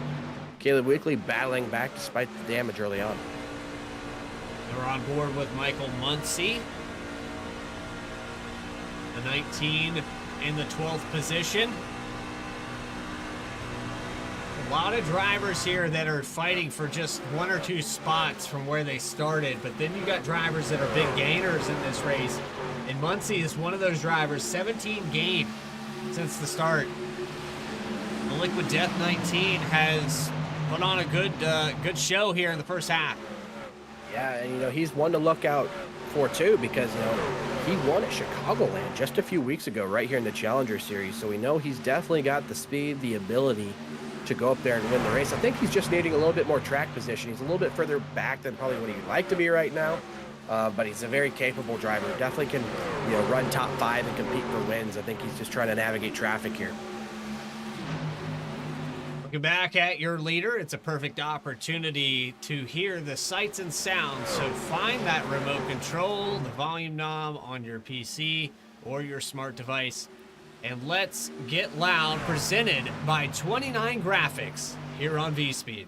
Caleb Weekly battling back despite the damage early on. We're on board with Michael Muncie. The 19 in the 12th position. A lot of drivers here that are fighting for just 1 or 2 spots from where they started, but then you got drivers that are big gainers in this race, and Muncie is one of those drivers. 17 gained since the start. The Liquid Death 19 has put on a good show here in the first half. Yeah, and he's one to look out for too, because he won at Chicagoland just a few weeks ago right here in the Challenger Series, so we know he's definitely got the speed, the ability to go up there and win the race. I think he's just needing a little bit more track position. He's a little bit further back than probably what he'd like to be right now, but he's a very capable driver. Definitely can run top 5 and compete for wins. I think he's just trying to navigate traffic here. Looking back at your leader, it's a perfect opportunity to hear the sights and sounds. So find that remote control, the volume knob on your PC or your smart device, and let's get loud, presented by 29 Graphics here on V-Speed.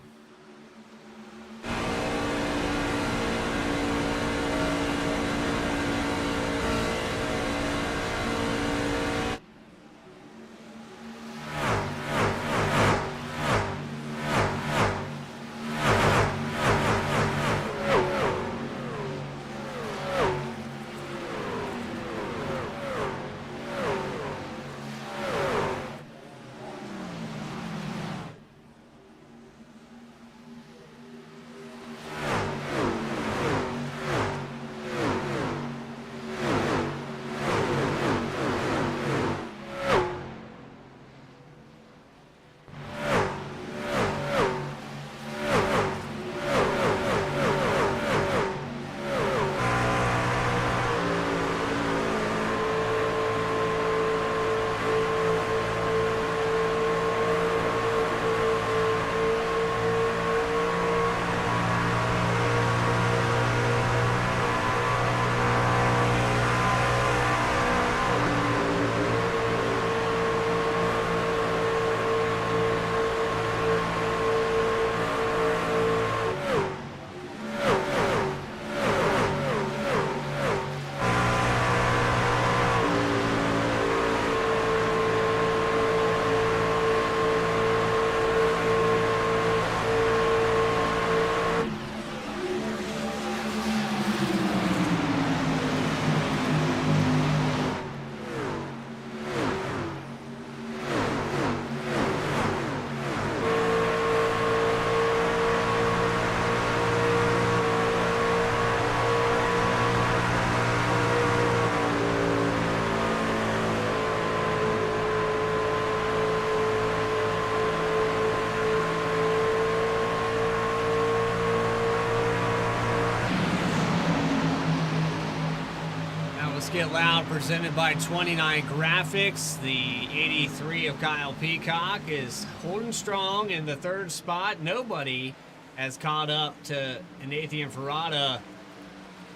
Let's get loud, presented by 29 Graphics. The 83 of Kyle Peacock is holding strong in the third spot. Nobody has caught up to Nathan Ferrata.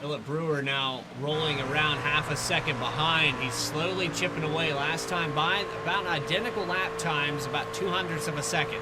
Philip Brewer now rolling around half a second behind. He's slowly chipping away. Last time by, about identical lap times, about 200ths of a second.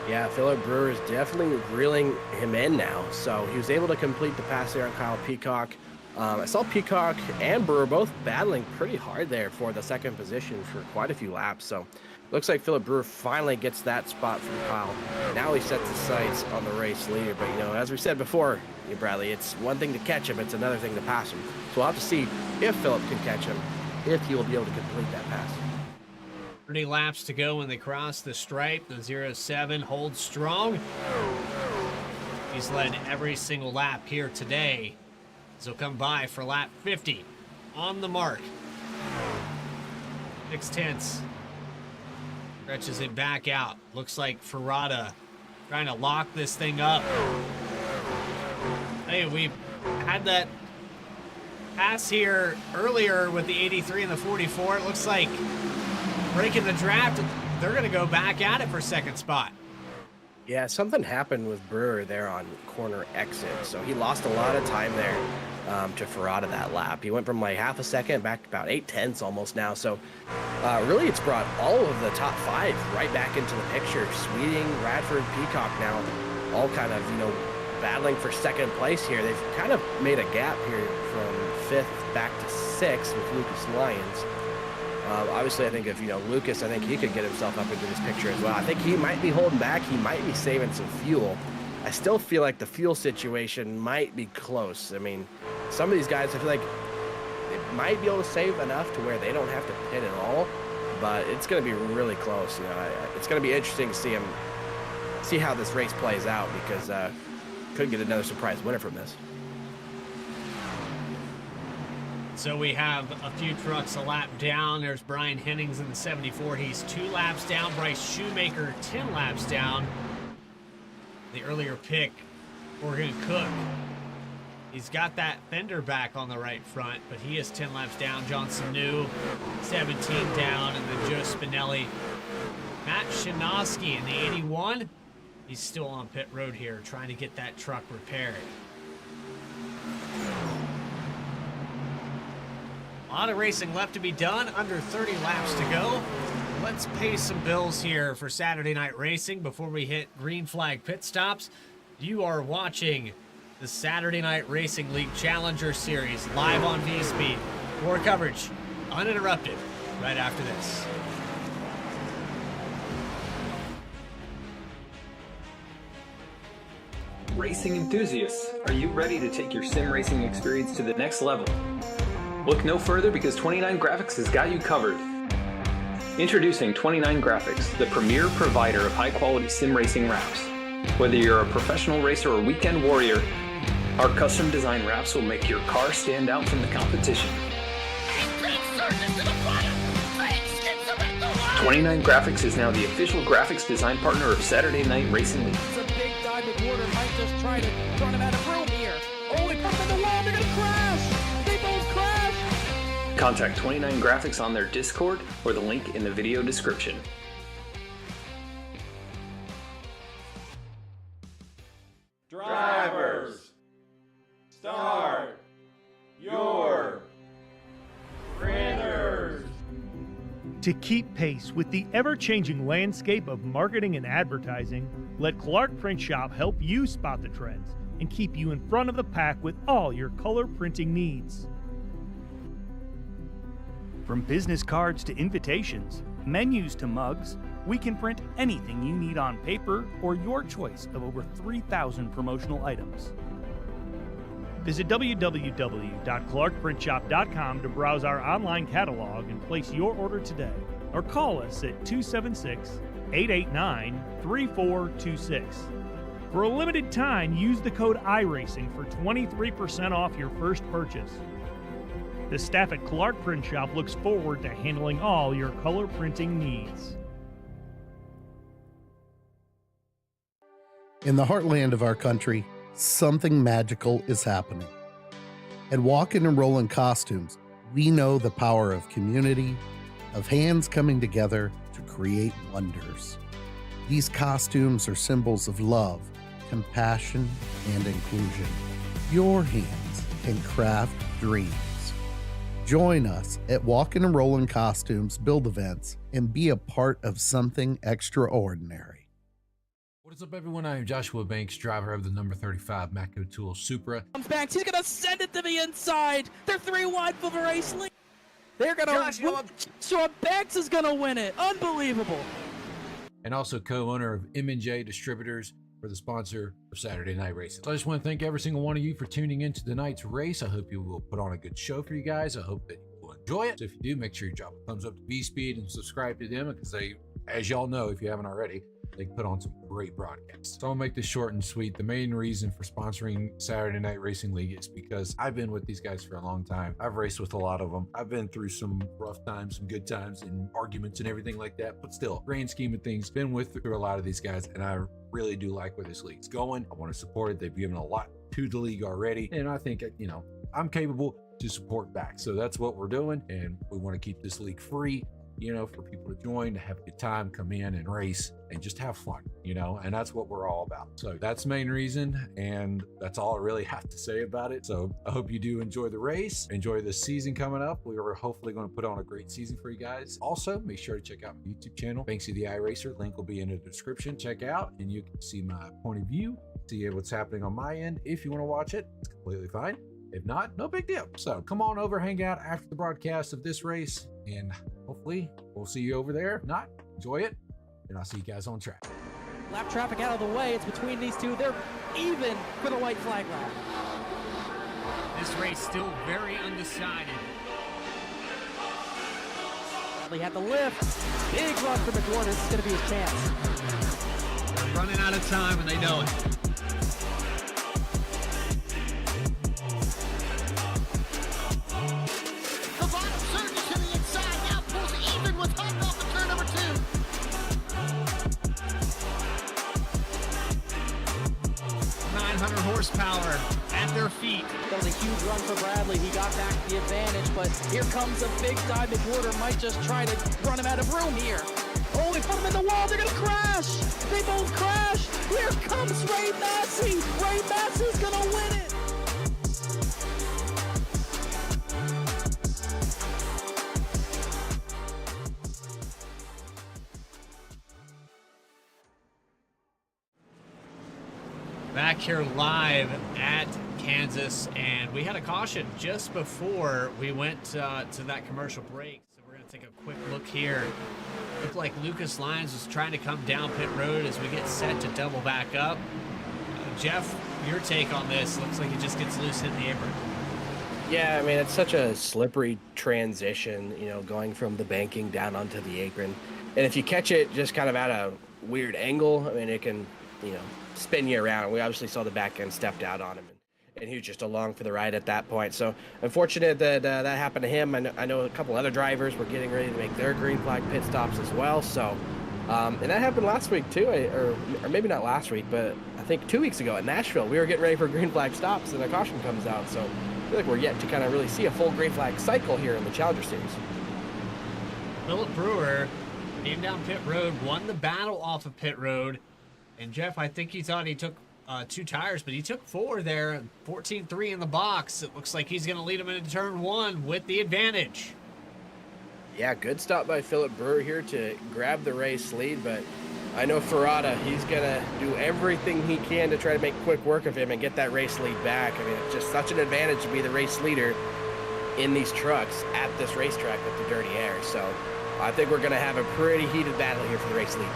Yeah, Philip Brewer is definitely reeling him in now. So he was able to complete the pass there on Kyle Peacock. I saw Peacock and Brewer both battling pretty hard there for the second position for quite a few laps. So looks like Philip Brewer finally gets that spot from Kyle. Now he sets his sights on the race leader. But, you know, as we said before, Bradley, it's one thing to catch him. It's another thing to pass him. So we'll have to see if Philip can catch him, if he will be able to complete that pass. 30 laps to go when they cross the stripe. The 07 holds strong. He's led every single lap here today. So come by for lap 50 on the mark. 6/10. Stretches it back out. Looks like Ferrata trying to lock this thing up. Hey, we had that pass here earlier with the 83 and the 44. It looks like breaking the draft, they're going to go back at it for second spot. Yeah, something happened with Brewer there on corner exit. So he lost a lot of time there to Ferrata that lap. He went from like half a second back to about 8/10 almost now. So really it's brought all of the top five right back into the picture. Sweeting, Radford, Peacock now all kind of, you know, battling for second place here. They've kind of made a gap here from 5th back to 6th with Lucas Lyons. Obviously, I think if, you know, Lucas, I think he could get himself up into this picture as well. I think he might be holding back. He might be saving some fuel. I still feel like the fuel situation might be close. I mean, some of these guys, I feel like they might be able to save enough to where they don't have to pit at all, but it's going to be really close. You know, it's going to be interesting to see how this race plays out, because could get another surprise winner from this. So we have a few trucks a lap down. There's Brian Hennings in the 74. He's 2 laps down. Bryce Shoemaker 10 laps down. The earlier pick, Morgan Cook. He's got that fender back on the right front, but he is 10 laps down. Johnson New 17 down, and then Joe Spinelli. Matt Shinosky in the 81. He's still on pit road here, trying to get that truck repaired. A lot of racing left to be done, under 30 laps to go. Let's pay some bills here for Saturday night racing before we hit green flag pit stops. You are watching the Saturday Night Racing League Challenger Series live on V-Speed. More coverage uninterrupted right after this. Racing enthusiasts, are you ready to take your sim racing experience to the next level? Look no further, because 29 Graphics has got you covered. Introducing 29 Graphics, the premier provider of high-quality sim racing wraps. Whether you're a professional racer or weekend warrior, our custom design wraps will make your car stand out from the competition. 29 Graphics is now the official graphics design partner of Saturday Night Racing League. It's a big diamond water. Might just try to run him out of room here. Oh, he put him in the wall. They're going to crash. They both crash. Contact 29 Graphics on their Discord or the link in the video description. Drivers, start your printers. To keep pace with the ever-changing landscape of marketing and advertising, let Clark Print Shop help you spot the trends and keep you in front of the pack with all your color printing needs. From business cards to invitations, menus to mugs, we can print anything you need on paper or your choice of over 3,000 promotional items. Visit www.clarkprintshop.com to browse our online catalog and place your order today, or call us at 276-889-3426. For a limited time, use the code iRacing for 23% off your first purchase. The staff at Clark Print Shop looks forward to handling all your color printing needs. In the heartland of our country, something magical is happening. At Walkin' and Rollin' Costumes, we know the power of community, of hands coming together to create wonders. These costumes are symbols of love, compassion, and inclusion. Your hands can craft dreams. Join us at Walkin' and Rollin' Costumes build events and be a part of something extraordinary. What is up, everyone? I am Joshua Banks, driver of the number 35 Matco Tool Supra. Comes back. He's going to send it to the inside. They're 3 wide for the race lead. They're going to Joshua Banks is going to win it. Unbelievable. And also co-owner of J Distributors for the sponsor of Saturday Night Racing. So I just want to thank every single one of you for tuning into tonight's race. I hope you will put on a good show for you guys. I hope that you will enjoy it. So if you do, make sure you drop a thumbs up to B-Speed and subscribe to them, because they, as y'all know, if you haven't already, they put on some great broadcasts. So I'll make this short and sweet. The main reason for sponsoring Saturday Night Racing League is because I've been with these guys for a long time. I've raced with a lot of them. I've been through some rough times, some good times, and arguments and everything like that. But still, grand scheme of things, been through a lot of these guys, and I really do like where this league's going. I want to support it. They've given a lot to the league already, and I think, you know, I'm capable to support back. So that's what we're doing, and we want to keep this league free, you know, for people to join, to have a good time, come in and race and just have fun, you know, and that's what we're all about. So that's the main reason, and that's all I really have to say about it. So I hope you do enjoy the race, enjoy the season coming up. We are hopefully going to put on a great season for you guys. Also, make sure to check out my YouTube channel, Banksy the iRacer. Link will be in the description. Check out, and you can see my point of view, see what's happening on my end. If you want to watch it, it's completely fine. If not, no big deal. So come on over, hang out after the broadcast of this race, and hopefully we'll see you over there. If not, enjoy it, and I'll see you guys on track. Lap traffic out of the way. It's between these two. They're even for the white flag lap. This race still very undecided. Bradley had the lift. Big run for McWhorter. This is going to be his chance. They're running out of time, and they know it. Horsepower at their feet. That was a huge run for Bradley. He got back the advantage, but here comes a big dive. McWhorter might just try to run him out of room here. Oh, they put him in the wall. They're going to crash. They both crash. Here comes Ray Massey. Ray Massey's going to win it. Back here live at Kansas, and we had a caution just before we went to that commercial break. So we're going to take a quick look here. Looked like Lucas Lyons was trying to come down pit road as we get set to double back up. Jeff, your take on this? Looks like he just gets loose in the apron. Yeah, I mean, it's such a slippery transition, you know, going from the banking down onto the apron. And if you catch it just kind of at a weird angle, I mean, it can, you know, spin you around. We obviously saw the back end stepped out on him, and he was just along for the ride at that point. So unfortunate that that happened to him. I know a couple other drivers were getting ready to make their green flag pit stops as well. So and that happened last week too, or maybe not last week, but I think 2 weeks ago at Nashville. We were getting ready for green flag stops, and a caution comes out. So I feel like we're yet to kind of really see a full green flag cycle here in the Challenger Series. Philip Brewer came down pit road, won the battle off of pit road. And Jeff, I think he thought he took 2 tires, but he took 4 there, 14.3 in the box. It looks like he's going to lead him into turn 1 with the advantage. Yeah, good stop by Philip Brewer here to grab the race lead, but I know Ferrata, he's going to do everything he can to try to make quick work of him and get that race lead back. I mean, it's just such an advantage to be the race leader in these trucks at this racetrack with the dirty air. So I think we're going to have a pretty heated battle here for the race lead.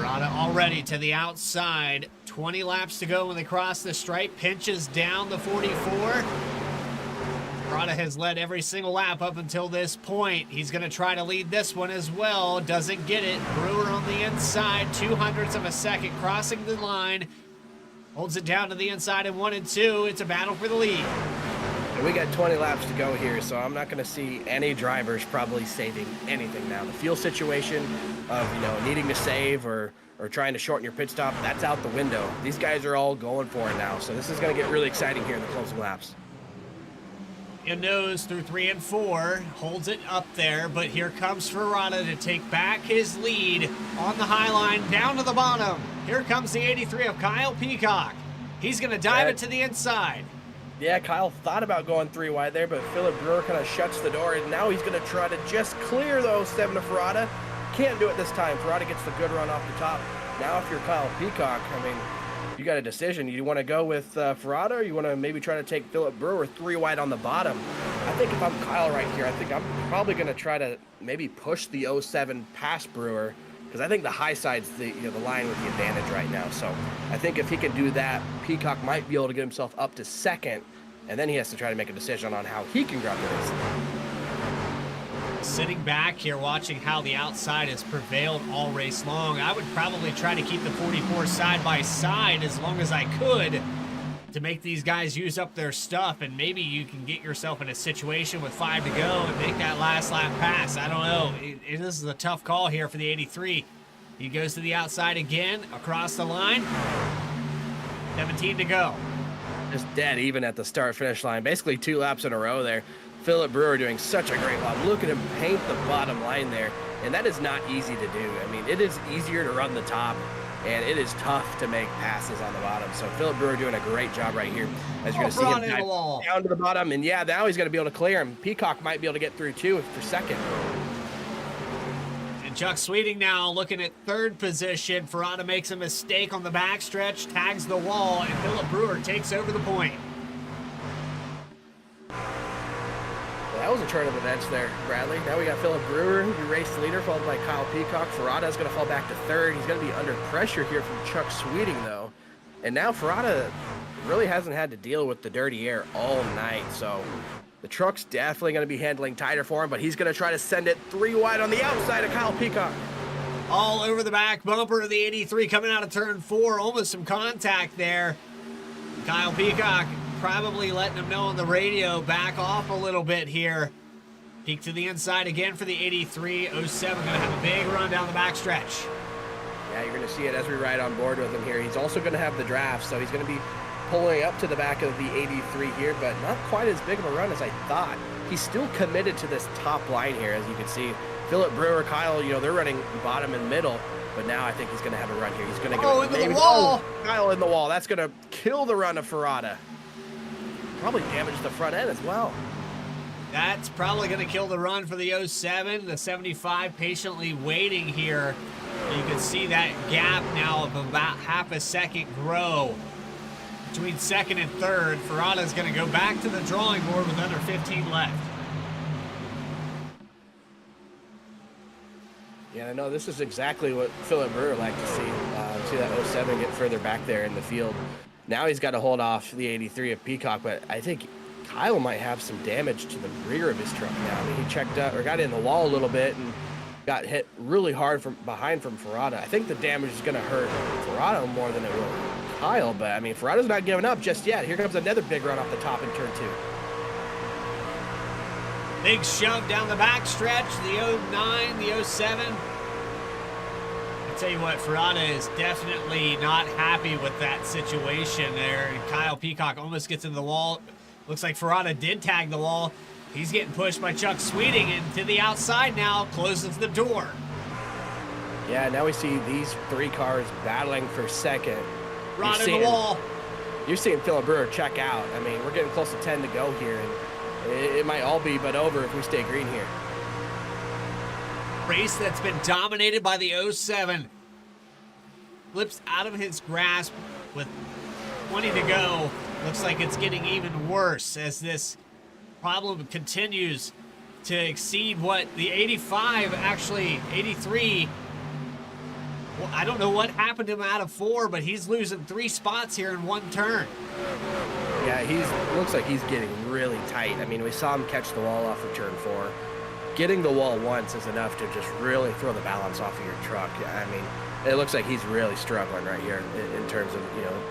Rada already to the outside. 20 laps to go when they cross the stripe. Pinches down the 44. Rada has led every single lap up until this point. He's going to try to lead this one as well. Doesn't get it. Brewer on the inside. 0.02 of a second crossing the line. Holds it down to the inside in 1 and 2. It's a battle for the lead. And we got 20 laps to go here, so I'm not going to see any drivers probably saving anything now. The fuel situation of, you know, needing to save or trying to shorten your pit stop, that's out the window. These guys are all going for it now, so this is going to get really exciting here in the closing laps. and nose through 3 and 4, holds it up there, but here comes Ferrata to take back his lead on the high line, down to the bottom. Here comes the 83 of Kyle Peacock. He's going to dive it to the inside. Yeah, Kyle thought about going 3 wide there, but Philip Brewer kind of shuts the door, and now he's going to try to just clear the 07 of Ferrata. Can't do it this time. Ferrata gets the good run off the top. Now if you're Kyle Peacock, I mean, you got a decision. You want to go with Ferrata, or you want to maybe try to take Philip Brewer 3 wide on the bottom? I think if I'm Kyle right here, I think I'm probably going to try to maybe push the 07 past Brewer, because I think the high side's the line with the advantage right now. So I think if he can do that, Peacock might be able to get himself up to second, and then he has to try to make a decision on how he can grab the race. Sitting back here watching how the outside has prevailed all race long, I would probably try to keep the 44 side by side as long as I could to make these guys use up their stuff, and maybe you can get yourself in a situation with 5 to go and make that last lap pass. I don't know. This is a tough call here for the 83. He goes to the outside again, across the line. 17 to go. Just dead even at the start-finish line. Basically 2 laps in a row there. Philip Brewer doing such a great job. Look at him paint the bottom line there. And that is not easy to do. I mean, it is easier to run the top, and it is tough to make passes on the bottom. So Philip Brewer doing a great job right here. As you're going to see him dive down to the bottom. And yeah, now he's going to be able to clear him. Peacock might be able to get through too for second. And Chuck Sweeting now looking at 3rd position. Ferrata makes a mistake on the backstretch, tags the wall, and Philip Brewer takes over the point. That was a turn of events there, Bradley. Now we got Philip Brewer, the race leader, followed by Kyle Peacock. Ferrata's going to fall back to 3rd. He's going to be under pressure here from Chuck Sweeting, though. And now Ferrata really hasn't had to deal with the dirty air all night, so the truck's definitely going to be handling tighter for him, but he's going to try to send it 3 wide on the outside of Kyle Peacock. All over the back bumper of the 83 coming out of turn 4. Almost some contact there. Kyle Peacock probably letting him know on the radio, back off a little bit here. Peek to the inside again for the 83. 07 going to have a big run down the backstretch. Yeah, you're going to see it as we ride on board with him here. He's also going to have the draft, so he's going to be pulling up to the back of the 83 here, but not quite as big of a run as I thought. He's still committed to this top line here, as you can see. Philip Brewer, Kyle, they're running bottom and middle, but now I think he's going to have a run here. He's going to go into the wall. Kyle in the wall. That's going to kill the run of Ferrata. Probably damage the front end as well. That's probably going to kill the run for the 07. The 75 patiently waiting here. You can see that gap now of about half a second grow between 2nd and 3rd. Ferrata's going to go back to the drawing board with under 15 left. Yeah, I know this is exactly what Philip Brewer liked to see. See that 07 get further back there in the field. Now he's got to hold off the 83 of Peacock, but I think Kyle might have some damage to the rear of his truck now. I mean, he checked out or got in the wall a little bit and got hit really hard from behind from Ferrata. I think the damage is going to hurt Ferrata more than it will Kyle, but I mean, Ferrata's not giving up just yet. Here comes another big run off the top in turn 2. Big shove down the backstretch, the 09, the 07. I tell you what, Ferrata is definitely not happy with that situation there. And Kyle Peacock almost gets into the wall. Looks like Ferrata did tag the wall. He's getting pushed by Chuck Sweeting, and to the outside now, closes the door. Yeah, now we see these 3 cars battling for second. Right in the wall. You're seeing Philip Brewer check out. I mean, we're getting close to 10 to go here, and it might all be but over if we stay green here. Race that's been dominated by the 07. Flips out of his grasp with 20 to go. Looks like it's getting even worse as this problem continues to exceed what the 85, actually 83. Well, I don't know what happened to him out of 4, but he's losing 3 spots here in 1 turn. Yeah, looks like he's getting really tight. I mean, we saw him catch the wall off of turn 4. Getting the wall once is enough to just really throw the balance off of your truck. I mean, it looks like he's really struggling right here in terms of,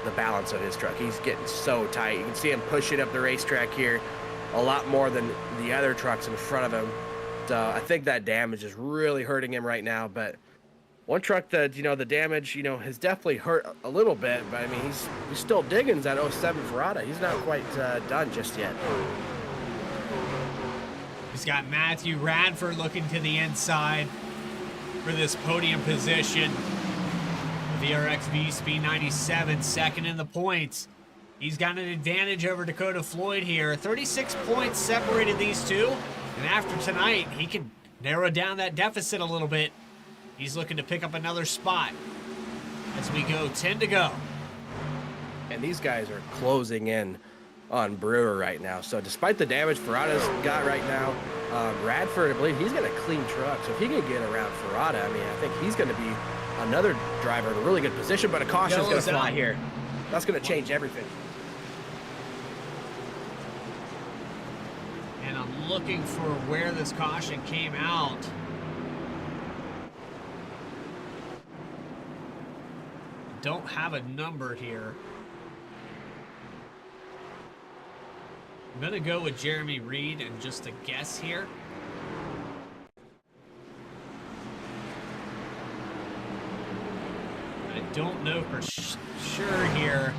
the balance of his truck. He's getting so tight. You can see him pushing up the racetrack here a lot more than the other trucks in front of him. So I think that damage is really hurting him right now. But one truck that, the damage, has definitely hurt a little bit. But, I mean, he's still digging that 07 Ferrata. He's not quite done just yet. He's got Matthew Radford looking to the inside for this podium position. VRX V-Speed 97, second in the points. He's got an advantage over Dakota Floyd here. 36 points separated these two. And after tonight, he can narrow down that deficit a little bit. He's looking to pick up another spot as we go 10 to go. And these guys are closing in on Brewer right now. So despite the damage Ferrata's got right now, Radford, I believe he's got a clean truck. So if he can get around Ferrata, I mean, I think he's going to be another driver in a really good position, but a caution's going to fly here. That's going to change everything. And I'm looking for where this caution came out. Don't have a number here. I'm gonna go with Jeremy Reed and just a guess here. I don't know for sure here.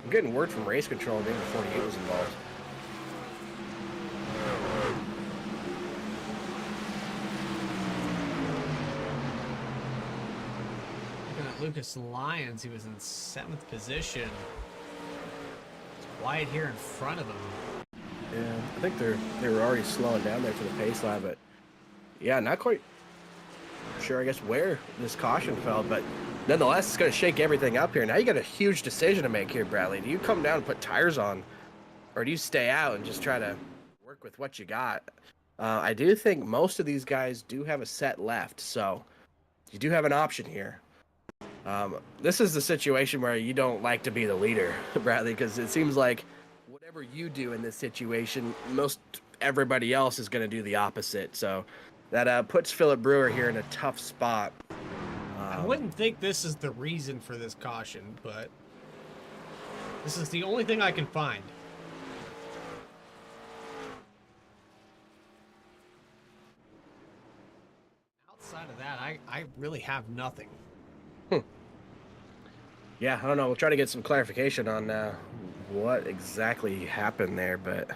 I'm getting word from race control maybe 48 was involved. Looking at Lucas Lyons, he was in 7th position. It's wide here in front of him. Yeah, I think they were already slowing down there for the pace lap, but yeah, not quite sure, I guess, where this caution fell, but nonetheless, it's going to shake everything up here. Now you got a huge decision to make here, Bradley. Do you come down and put tires on, or do you stay out and just try to work with what you got? I do think most of these guys do have a set left, so you do have an option here. This is the situation where you don't like to be the leader, Bradley, because it seems like whatever you do in this situation, most everybody else is going to do the opposite. So that puts Philip Brewer here in a tough spot. I wouldn't think this is the reason for this caution, but this is the only thing I can find. Outside of that, I really have nothing. Yeah, I don't know. We'll try to get some clarification on what exactly happened there, but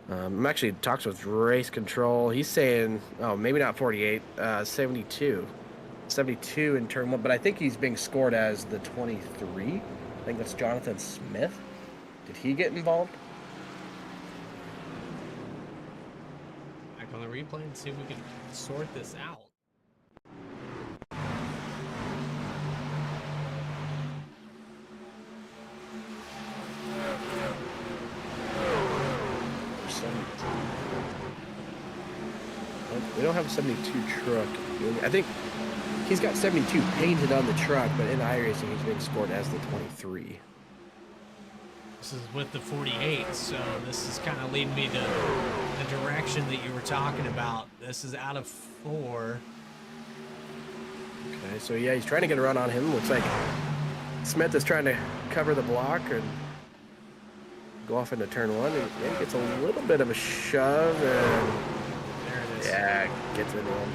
I'm actually talks with race control. He's saying, oh, maybe not 48, 72. 72 in turn 1, but I think he's being scored as the 23. I think that's Jonathan Smith. Did he get involved? Back on the replay and see if we can sort this out. We don't have a 72 truck. I think he's got 72 painted on the truck, but in iRacing he's being scored as the 23. This is with the 48, so this is kind of leading me to the direction that you were talking about. This is out of 4. Okay, so yeah, he's trying to get a run on him. Looks like Smith is trying to cover the block and go off into turn 1. And maybe gets a little bit of a shove, and There it is. yeah, gets it in.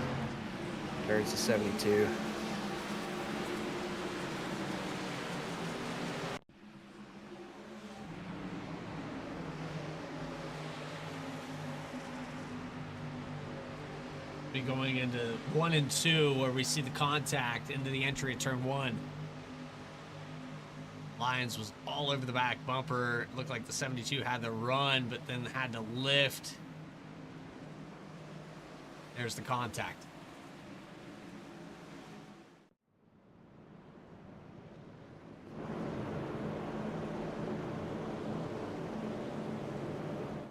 Turns to 72. Be going into 1 and 2 where we see the contact into the entry at turn 1. Lyons was all over the back bumper. It looked like the 72 had the run, but then had to lift. There's the contact.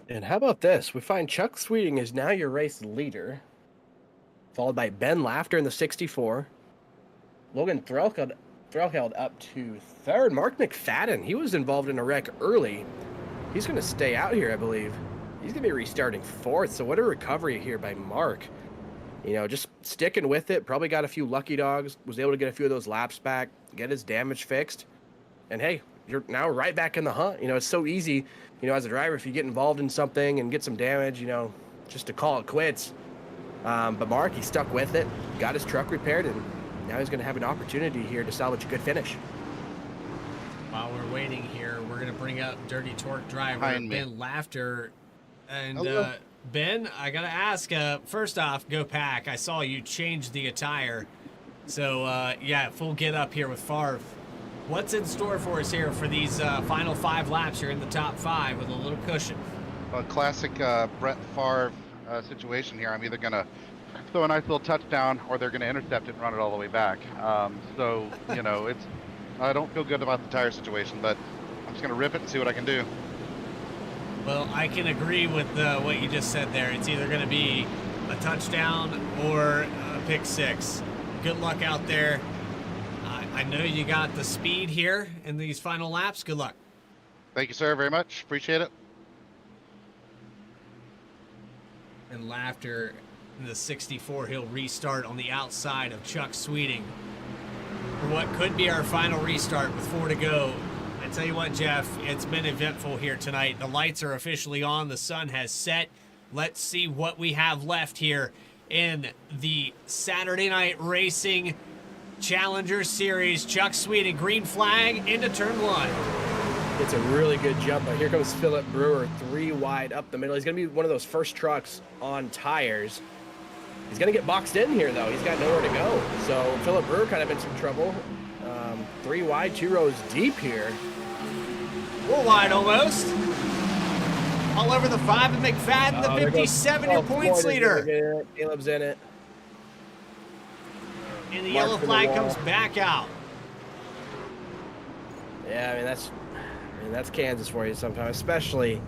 And how about this? We find Chuck Sweeting is now your race leader, followed by Ben Laughter in the 64. Logan Threlkeld up to 3rd. Mark McFadden, he was involved in a wreck early. He's going to stay out here, I believe. He's going to be restarting 4th, so what a recovery here by Mark. You know, just sticking with it. Probably got a few lucky dogs. Was able to get a few of those laps back, get his damage fixed. And hey, you're now right back in the hunt. You know, it's so easy, you know, as a driver, if you get involved in something and get some damage, you know, just to call it quits. But Mark, he stuck with it, got his truck repaired, and now he's going to have an opportunity here to salvage a good finish. While we're waiting here, we're going to bring up Dirty Torque driver Ben Laughter. And Hello. Ben, I gotta ask. First off, go Pack. I saw you change the attire, so yeah, full get up here with Favre. What's in store for us here for these final 5 laps? You're in the top 5 with a little cushion. A classic Brett Favre situation here. I'm either going to throw a nice little touchdown or they're going to intercept it and run it all the way back. So, you know, I don't feel good about the tire situation, but I'm just going to rip it and see what I can do. Well, I can agree with what you just said there. It's either going to be a touchdown or a pick 6. Good luck out there. I know you got the speed here in these final laps. Good luck. Thank you, sir, very much. Appreciate it. And Laughter in the 64, he'll restart on the outside of Chuck Sweeting for what could be our final restart with 4 to go. I tell you what, Jeff, it's been eventful here tonight. The lights are officially on. The sun has set. Let's see what we have left here in the Saturday Night Racing Challenger Series. Chuck Sweeting, green flag into turn 1. It's a really good jump, but here comes Philip Brewer, 3 wide up the middle. He's going to be one of those first trucks on tires. He's going to get boxed in here, though. He's got nowhere to go. So Philip Brewer kind of in some trouble. 3 wide, 2 rows deep here. 4 wide almost. All over the 5 and McFadden, the 57, your points leader. Caleb's in it. And the yellow flag comes back out. Yeah, I mean that's Kansas for you sometimes, especially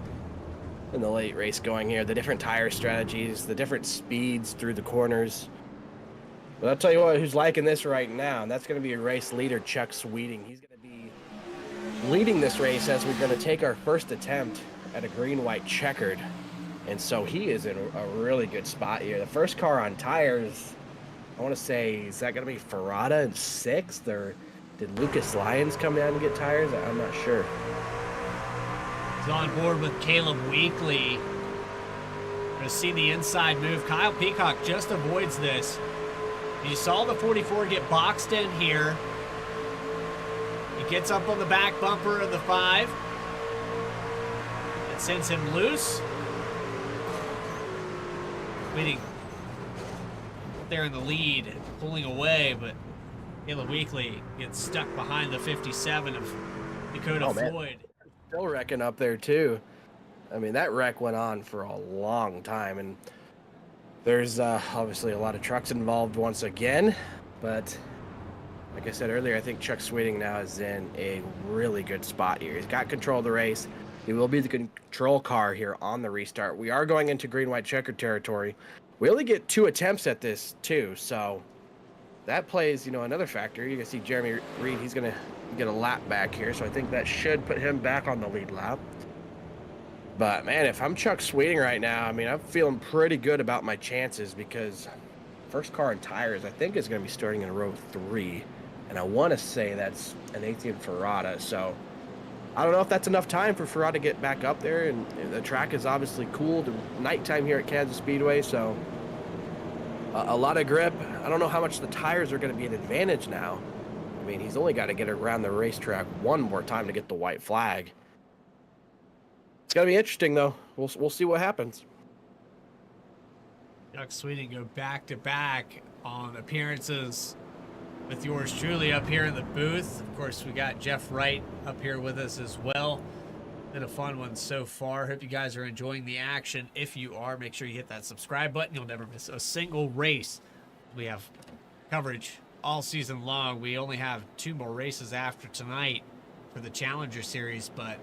in the late race going here. The different tire strategies, the different speeds through the corners. But I'll tell you what, who's liking this right now, and that's going to be a race leader, Chuck Sweeting. He's going to be leading this race as we're going to take our first attempt at a green-white checkered. And so he is in a really good spot here. The first car on tires, I want to say, is that going to be Ferrata in 6th, or did Lucas Lyons come down to get tires? I'm not sure. He's on board with Caleb Weekly. We're going to see the inside move. Kyle Peacock just avoids this. You saw the 44 get boxed in here. He gets up on the back bumper of the 5. It sends him loose. Waiting there in the lead, pulling away, but Caleb Weekly gets stuck behind the 57 of Dakota Floyd. Still wrecking up there too. I mean, that wreck went on for a long time, and there's obviously a lot of trucks involved once again, but like I said earlier, I think Chuck Sweeting now is in a really good spot here. He's got control of the race. He will be the control car here on the restart. We are going into green-white checkered territory. We only get 2 attempts at this too, so that plays, another factor. You can see Jeremy Reed, he's going to get a lap back here, so I think that should put him back on the lead lap. But, man, if I'm Chuck Sweeting right now, I mean, I'm feeling pretty good about my chances because first car and tires, I think, is going to be starting in row 3. And I want to say that's an 18 Ferrata. So I don't know if that's enough time for Ferrata to get back up there. And the track is obviously cool to nighttime here at Kansas Speedway. So a lot of grip. I don't know how much the tires are going to be an advantage now. I mean, he's only got to get around the racetrack one more time to get the white flag. It's going to be interesting, though. We'll see what happens. Chuck Sweeting go back-to-back on appearances with yours truly up here in the booth. Of course, we got Jeff Wright up here with us as well. Been a fun one so far. Hope you guys are enjoying the action. If you are, make sure you hit that subscribe button. You'll never miss a single race. We have coverage all season long. We only have 2 more races after tonight for the Challenger Series, but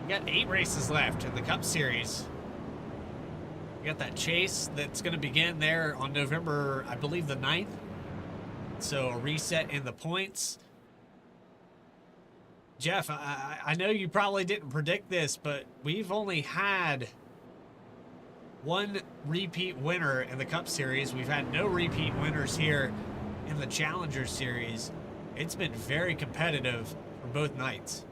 we got 8 races left in the Cup Series. We got that chase that's going to begin there on November, I believe, the 9th. So a reset in the points. Jeff, I know you probably didn't predict this, but we've only had 1 repeat winner in the Cup Series. We've had no repeat winners here in the Challenger Series. It's been very competitive for both nights.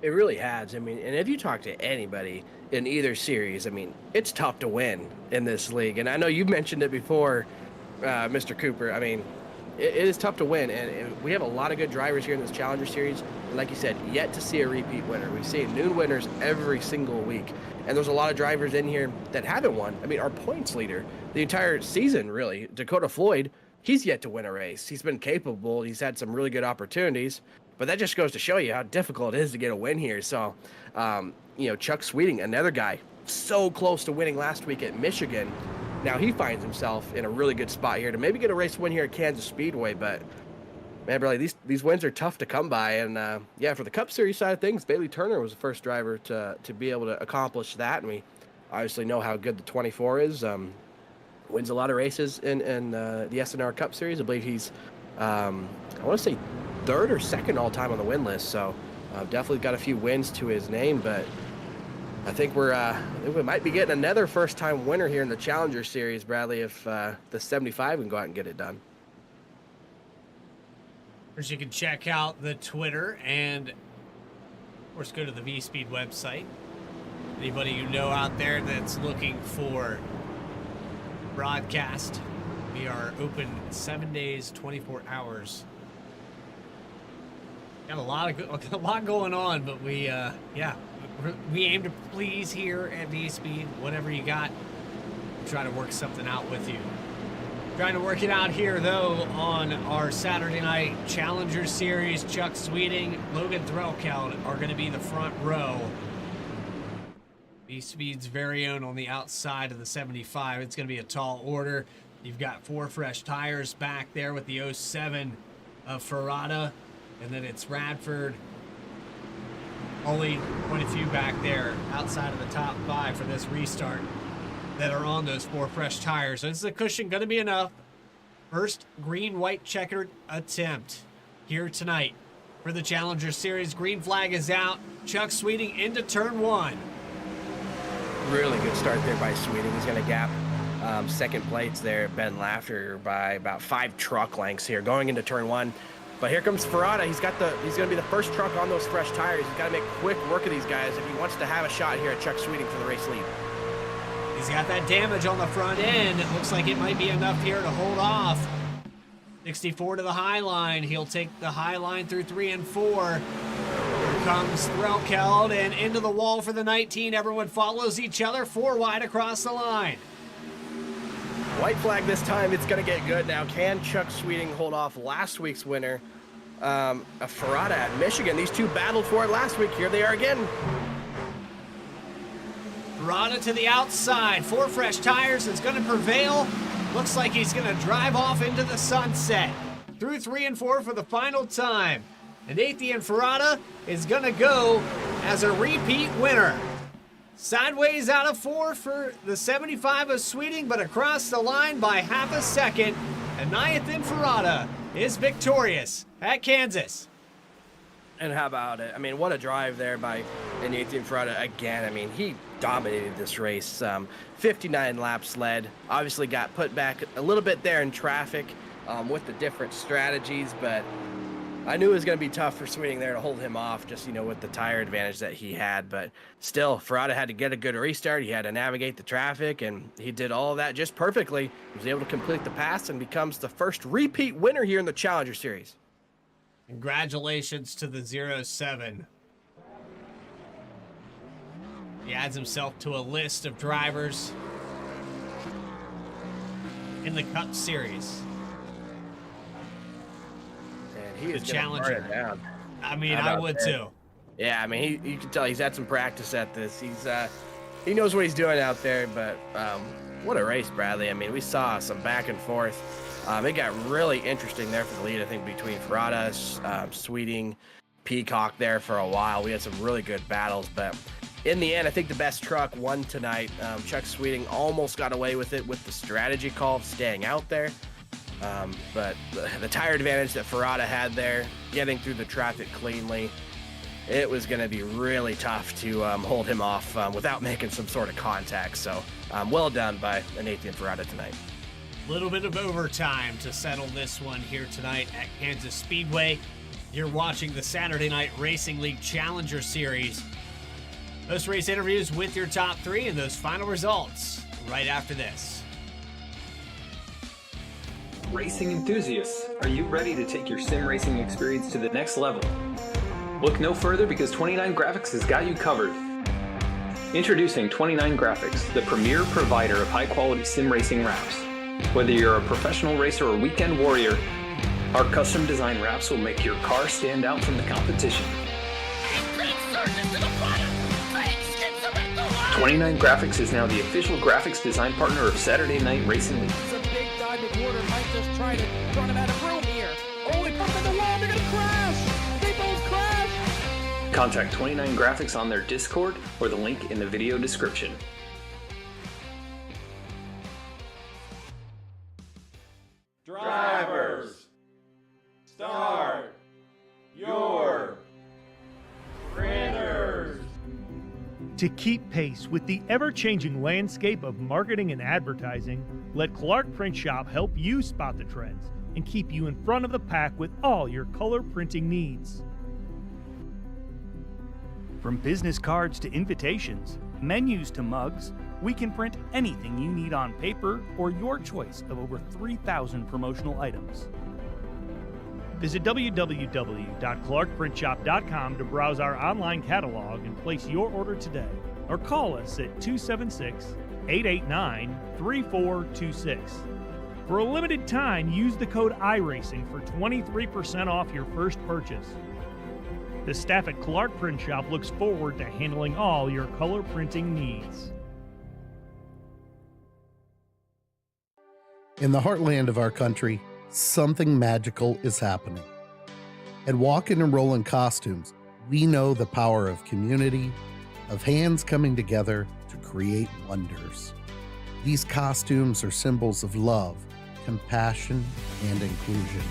It really has. I mean, and if you talk to anybody in either series, I mean, it's tough to win in this league. And I know you've mentioned it before, Mr. Cooper. I mean, it is tough to win, and we have a lot of good drivers here in this Challenger Series. And like you said, yet to see a repeat winner. We see noon winners every single week, and there's a lot of drivers in here that haven't won. I mean, our points leader the entire season, really, Dakota Floyd, he's yet to win a race. He's been capable. He's had some really good opportunities, but that just goes to show you how difficult it is to get a win here. So, Chuck Sweeting, another guy, so close to winning last week at Michigan. Now he finds himself in a really good spot here to maybe get a race win here at Kansas Speedway. But, man, Bradley, these wins are tough to come by. And, for the Cup Series side of things, Bailey Turner was the first driver to be able to accomplish that. And we obviously know how good the 24 is. Wins a lot of races in the SNR Cup Series. I believe he's, I want to say, third or second all-time on the win list. So definitely got a few wins to his name. But I think we might be getting another first-time winner here in the Challenger Series, Bradley, if the 75 can go out and get it done. First, you can check out the Twitter and, of course, go to the V-Speed website. Anybody you know out there that's looking for broadcast, we are open 7 days, 24 hours. Got a lot going on, but we aim to please here at V-Speed. Whatever you got, we'll try to work something out with you. Trying to work it out here, though, on our Saturday night Challenger Series. Chuck Sweeting, Logan Threlkeld are going to be the front row. V-Speed's very own on the outside of the 75. It's going to be a tall order. You've got 4 fresh tires back there with the 07 of Ferrata. And then it's Radford. Only quite a few back there outside of the top 5 for this restart that are on those 4 fresh tires. So this is a cushion going to be enough. First green-white checkered attempt here tonight for the Challenger Series. Green flag is out. Chuck Sweeting into turn 1. Really good start there by Sweeting. He's going to gap second plates there at Ben Laughter by about 5 truck lengths here going into turn 1. But here comes Ferrata. He's going to be the first truck on those fresh tires. He's got to make quick work of these guys if he wants to have a shot here at Chuck Sweeting for the race lead. He's got that damage on the front end. It looks like it might be enough here to hold off. 64 to the high line. He'll take the high line through 3 and 4. Here comes Threlkeld and into the wall for the 19. Everyone follows each other 4 wide across the line. White flag this time. It's going to get good now. Can Chuck Sweeting hold off last week's winner, Ferrata at Michigan? These two battled for it last week. Here they are again. Ferrata to the outside. 4 fresh tires. It's going to prevail. Looks like he's going to drive off into the sunset. Through 3 and 4 for the final time. And Nathan Ferrata is going to go as a repeat winner. Sideways out of 4 for the 75 of Sweeting, but across the line by half a second. And Nathan Ferrata is victorious at Kansas. And how about it? I mean, what a drive there by Nathan Ferrata again. I mean, he dominated this race. 59 laps led. Obviously got put back a little bit there in traffic with the different strategies, but I knew it was going to be tough for Sweeting there to hold him off, just, with the tire advantage that he had. But still, Ferrata had to get a good restart. He had to navigate the traffic, and he did all of that just perfectly. He was able to complete the pass and becomes the first repeat winner here in the Challenger Series. Congratulations to the 07. He adds himself to a list of drivers in the Cup Series. And he is the Challenger. Down. I mean, I would too. Yeah, I mean, you can tell he's had some practice at this. He knows what he's doing out there, but what a race, Bradley. I mean, we saw some back and forth. It got really interesting there for the lead, I think, between Ferrata, Sweeting, Peacock there for a while. We had some really good battles, but in the end, I think the best truck won tonight. Chuck Sweeting almost got away with it with the strategy call of staying out there. But the tire advantage that Ferrata had there, getting through the traffic cleanly, it was going to be really tough to hold him off without making some sort of contact. So well done by Nathan Ferrata tonight. Little bit of overtime to settle this one here tonight at Kansas Speedway. You're watching the Saturday Night Racing League Challenger Series. Those race interviews with your top 3 and those final results right after this. Racing enthusiasts, are you ready to take your sim racing experience to the next level? Look no further because 29 Graphics has got you covered. Introducing 29 Graphics, the premier provider of high-quality sim racing wraps. Whether you're a professional racer or weekend warrior, our custom design wraps will make your car stand out from the competition. 29 Graphics is now the official graphics design partner of Saturday Night Racing League. Some big diving water might just try to run him out of room here. Oh, he put him in the wall. They're going to crash. They both crash. Contact 29 Graphics on their Discord or the link in the video description. Drivers, start your printers. To keep pace with the ever-changing landscape of marketing and advertising, let Clark Print Shop help you spot the trends and keep you in front of the pack with all your color printing needs. From business cards to invitations, menus to mugs, we can print anything you need on paper or your choice of over 3,000 promotional items. Visit www.clarkprintshop.com to browse our online catalog and place your order today, or call us at 276-889-3426. For a limited time, use the code iRacing for 23% off your first purchase. The staff at Clark Print Shop looks forward to handling all your color printing needs. In the heartland of our country, something magical is happening. At Walkin' and Rollin' Costumes, we know the power of community, of hands coming together to create wonders. These costumes are symbols of love, compassion, and inclusion.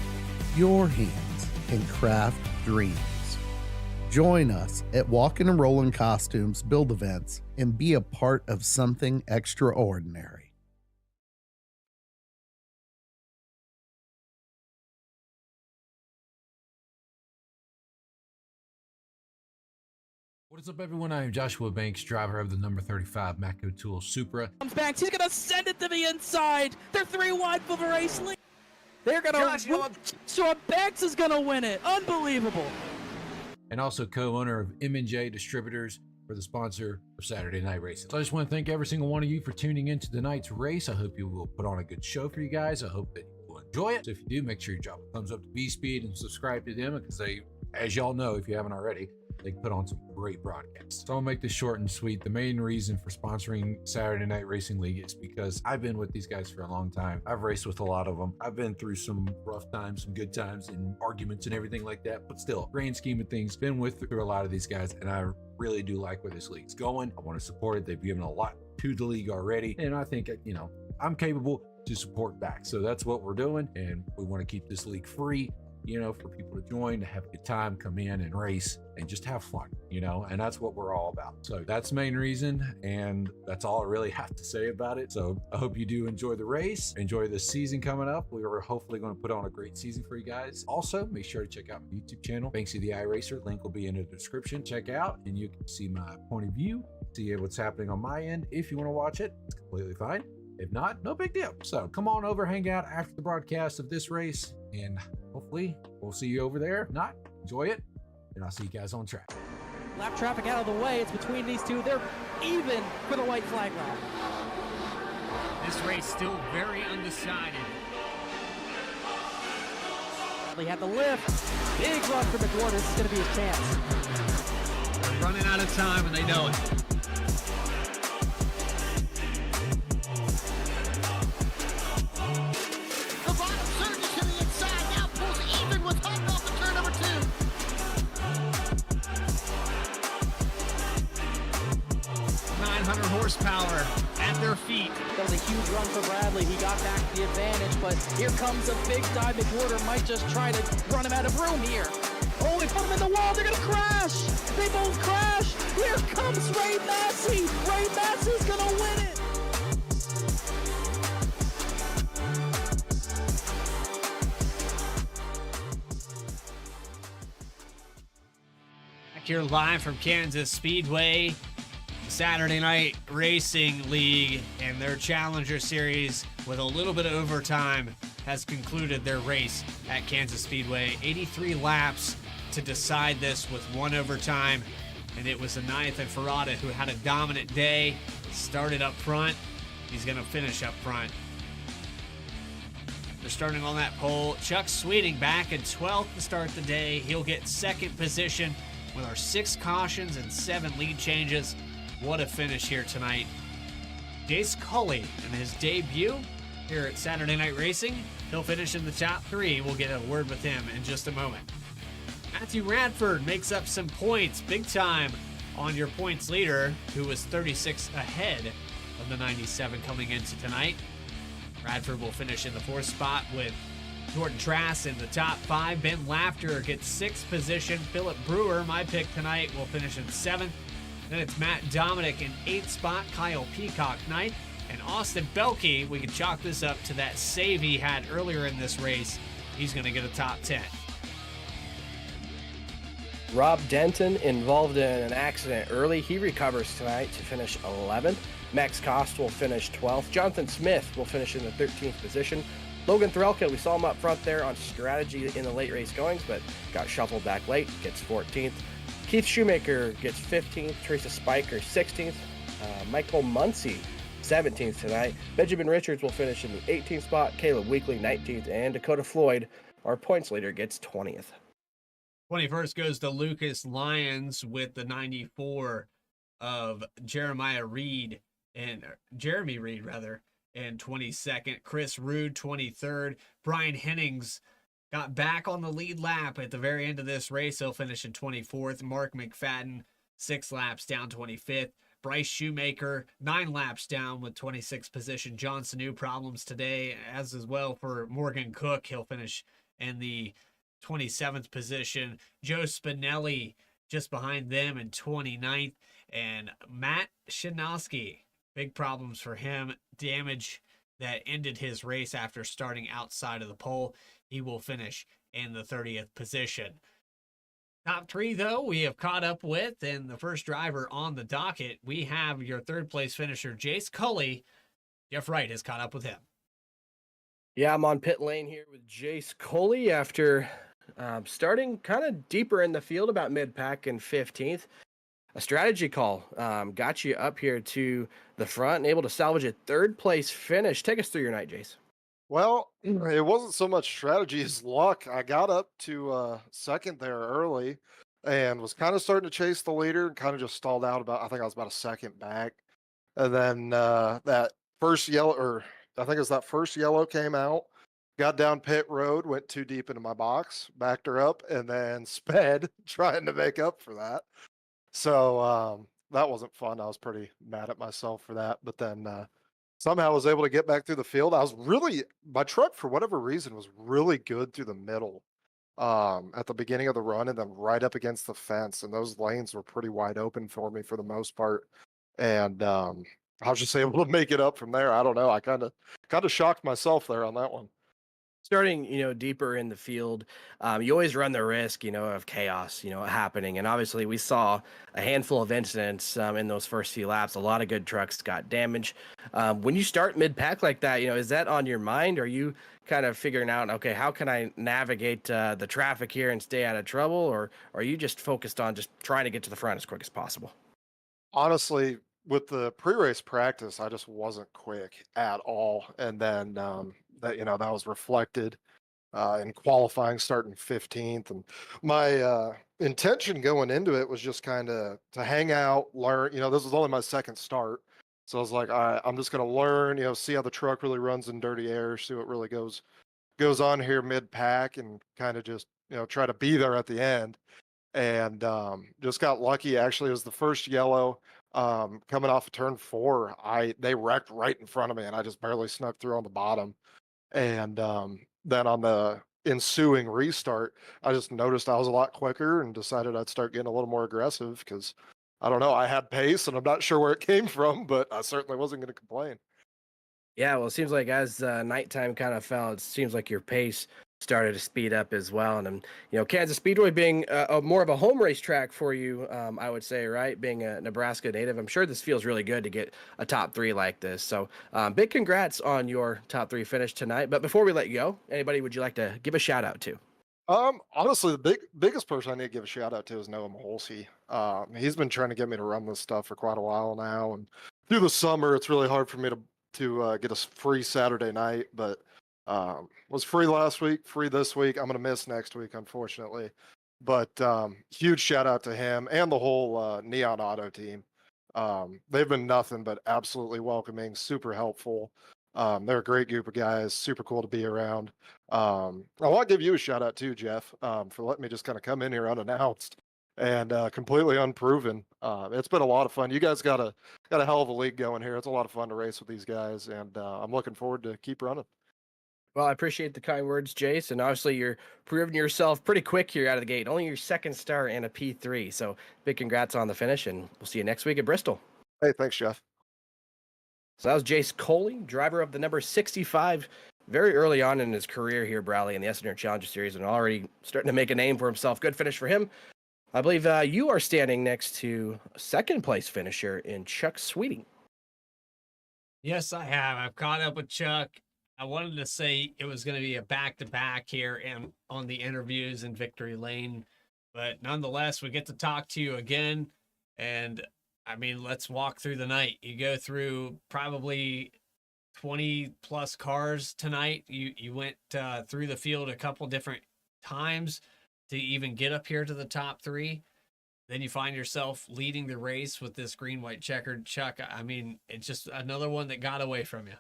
Your hands can craft dreams. Join us at Walkin' and Rollin' Costumes build events and be a part of something extraordinary. What is up, everyone? I am Joshua Banks, driver of the number 35 Mako Tool Supra. Comes back. He's going to send it to the inside. They're 3 wide for the race lead. They're going to Sean Banks is going to win it. Unbelievable. And also co-owner of J Distributors for the sponsor of Saturday Night Racing. So I just want to thank every single one of you for tuning into tonight's race. I hope you will put on a good show for you guys. I hope that you will enjoy it. So if you do, make sure you drop a thumbs up to B-Speed and subscribe to them, because they, as y'all know, if you haven't already, they put on some great broadcasts. So I'll make this short and sweet. The main reason for sponsoring Saturday Night Racing League is because I've been with these guys for a long time. I've raced with a lot of them. I've been through some rough times, some good times, and arguments and everything like that. But still, grand scheme of things, been through a lot of these guys, and I really do like where this league's going. I want to support it. They've given a lot to the league already, and I think, you know, I'm capable to support back. So that's what we're doing, and we want to keep this league free, you know, for people to join, to have a good time, come in and race and just have fun, you know, and that's what we're all about. So that's the main reason, and that's all I really have to say about it. So I hope you do enjoy the race, enjoy the season coming up. We are hopefully going to put on a great season for you guys. Also, make sure to check out my YouTube channel, Banksy the iRacer. Link will be in the description. Check out, and you can see my point of view, see what's happening on my end. If you want to watch it, it's completely fine. If not, no big deal. So come on over, hang out after the broadcast of this race, and hopefully we'll see you over there. If not, enjoy it, and I'll see you guys on track. Lap traffic out of the way. It's between these two. They're even for the white flag lap. This race still very undecided. Bradley had the lift. Big run for McWhorter. This is going to be his chance. They're running out of time, and they know it. Horsepower at their feet. That was a huge run for Bradley. He got back the advantage, but here comes a big dive. McWhorter might just try to run him out of room here. Oh, they put him in the wall. They're going to crash. They both crash. Here comes Ray Massey. Ray Massey's going to win it. Back here live from Kansas Speedway. Saturday Night Racing League and their Challenger Series with a little bit of overtime has concluded their race at Kansas Speedway. 83 laps to decide this with one overtime. And it was Anayat and Farada who had a dominant day. Started up front. He's going to finish up front. They're starting on that pole. Chuck Sweeting back in 12th to start the day. He'll get second position with our 6 cautions and 7 lead changes. What a finish here tonight. Jace Cully in his debut here at Saturday Night Racing. He'll finish in the top 3. We'll get a word with him in just a moment. Matthew Radford makes up some points big time on your points leader, who was 36 ahead of the 97 coming into tonight. Radford will finish in the 4th spot with Jordan Trask in the top 5. Ben Laughter gets 6th position. Philip Brewer, my pick tonight, will finish in 7th. Then it's Matt Dominic in 8th spot. Kyle Peacock 9th. And Austin Belkey, we can chalk this up to that save he had earlier in this race. He's going to get a top 10. Rob Denton involved in an accident early. He recovers tonight to finish 11th. Max Cost will finish 12th. Jonathan Smith will finish in the 13th position. Logan Threlka, we saw him up front there on strategy in the late race goings, but got shuffled back late, gets 14th. Keith Shoemaker gets 15th. Teresa Spiker 16th. Michael Muncie 17th tonight. Benjamin Richards will finish in the 18th spot. Caleb Weekly 19th. And Dakota Floyd, our points leader, gets 20th. 21st goes to Lucas Lyons with the 94 of Jeremy Reed, and 22nd. Chris Rude, 23rd. Brian Hennings got back on the lead lap at the very end of this race. He'll finish in 24th. Mark McFadden, 6 laps down, 25th. Bryce Shoemaker, 9 laps down with 26th position. John Sanu problems today, as well for Morgan Cook. He'll finish in the 27th position. Joe Spinelli just behind them in 29th. And Matt Shinowski, big problems for him. Damage that ended his race after starting outside of the pole. He will finish in the 30th position. Top 3, though, we have caught up with, and the first driver on the docket, we have your 3rd place finisher, Jace Cully. Jeff Wright has caught up with him. Yeah, I'm on pit lane here with Jace Coley after starting kind of deeper in the field, about mid-pack in 15th. A strategy call got you up here to the front and able to salvage a 3rd place finish. Take us through your night, Jace. Well, it wasn't so much strategy as luck. I got up to 2nd there early and was kind of starting to chase the leader and kind of just stalled out I think I was about a 2nd back. And then that first yellow came out, got down pit road, went too deep into my box, backed her up, and then sped trying to make up for that. So that wasn't fun. I was pretty mad at myself for that. But then somehow I was able to get back through the field. My truck, for whatever reason, was really good through the middle at the beginning of the run and then right up against the fence. And those lanes were pretty wide open for me for the most part. And I was just able to make it up from there. I don't know. I kind of shocked myself there on that one. Starting, deeper in the field, you always run the risk, of chaos, happening. And obviously we saw a handful of incidents in those first few laps. A lot of good trucks got damaged. When you start mid-pack like that, is that on your mind? Are you kind of figuring out, okay, how can I navigate the traffic here and stay out of trouble? Or are you just focused on just trying to get to the front as quick as possible? Honestly, with the pre-race practice, I just wasn't quick at all. And then that was reflected in qualifying starting 15th. And my intention going into it was just kind of to hang out, learn. This was only my 2nd start. So I was like, all right, I'm just going to learn, see how the truck really runs in dirty air, see what really goes on here mid-pack, and kind of just, try to be there at the end. And just got lucky. Actually, it was the first yellow coming off of turn 4. They wrecked right in front of me, and I just barely snuck through on the bottom. And then on the ensuing restart, I just noticed I was a lot quicker and decided I'd start getting a little more aggressive because, I don't know, I had pace and I'm not sure where it came from, but I certainly wasn't going to complain. Yeah, well, it seems like as nighttime kind of fell, it seems like your pace started to speed up as well. And Kansas Speedway being more of a home race track for you, I would say, right? Being a Nebraska native, I'm sure this feels really good to get a top 3 like this. So big congrats on your top 3 finish tonight. But before we let you go, anybody would you like to give a shout out to? Honestly, the biggest person I need to give a shout out to is Noah Maholsey. He's been trying to get me to run this stuff for quite a while now, and through the summer, it's really hard for me to get a free Saturday night. But was free last week, free this week. I'm gonna miss next week, unfortunately. But huge shout out to him and the whole Neon Auto team. They've been nothing but absolutely welcoming, super helpful. They're a great group of guys, super cool to be around. I want to give you a shout out too, Jeff, for letting me just kind of come in here unannounced and completely unproven. It's been a lot of fun. You guys got a hell of a league going here. It's a lot of fun to race with these guys, and I'm looking forward to keep running. Well, I appreciate the kind words, Jace, and obviously you're proving yourself pretty quick here out of the gate. Only your second start and a P3, so big congrats on the finish, and we'll see you next week at Bristol. Hey, thanks, Jeff. So that was Jace Coley, driver of the number 65, very early on in his career here, Bradley, in the SNR Challenger Series, and already starting to make a name for himself. Good finish for him. I believe you are standing next to second place finisher in Chuck Sweeting. Yes, I have. I've caught up with Chuck. I wanted to say it was going to be a back-to-back here and on the interviews in Victory Lane, but nonetheless, we get to talk to you again, and I mean, let's walk through the night. You go through probably 20 plus cars tonight. You went through the field a couple different times to even get up here to the top 3. Then you find yourself leading the race with this green, white checkered Chuck. I mean, it's just another one that got away from you.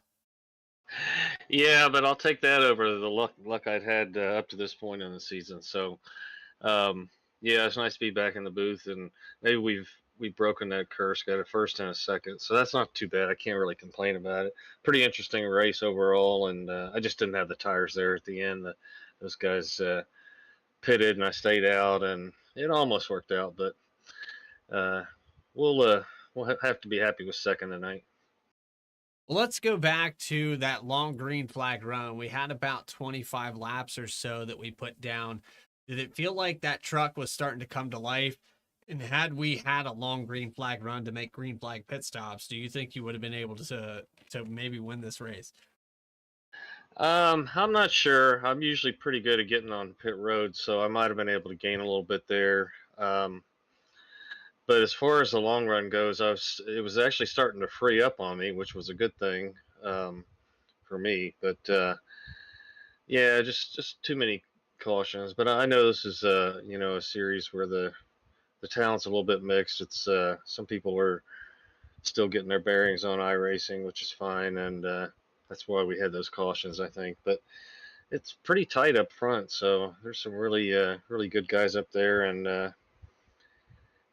Yeah, but I'll take that over the luck I'd had up to this point in the season. So, yeah, it's nice to be back in the booth, and maybe we've broken that curse, got a first and a second, so that's not too bad. I can't really complain about it. Pretty interesting race overall, and I just didn't have the tires there at the end. Those guys pitted, and I stayed out, and it almost worked out, but we'll have to be happy with second tonight. Well, let's go back to that long green flag run. We had about 25 laps or so that we put down. Did it feel like that truck was starting to come to life? And had we had a long green flag run to make green flag pit stops, do you think you would have been able to maybe win this race? I'm not sure. I'm usually pretty good at getting on pit road, so I might have been able to gain a little bit there. But as far as the long run goes, it was actually starting to free up on me, which was a good thing for me. But yeah, just too many cautions. But I know this is a series where the talent's a little bit mixed. It's some people are still getting their bearings on iRacing, which is fine, and that's why we had those cautions, I think. But it's pretty tight up front, so there's some really good guys up there, and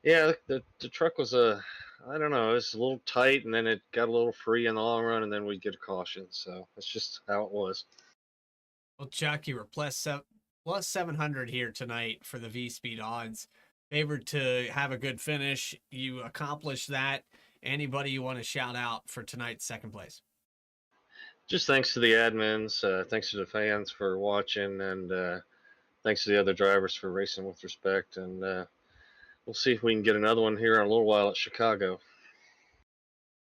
yeah, the truck was I don't know, it was a little tight, and then it got a little free in the long run, and then we'd get a caution. So that's just how it was. Well, Chuck, you were plus 700 here tonight for the V-Speed odds. Favored to have a good finish. You accomplished that. Anybody you want to shout out for tonight's second place? Just thanks to the admins, thanks to the fans for watching, and thanks to the other drivers for racing with respect. And we'll see if we can get another one here in a little while at Chicago.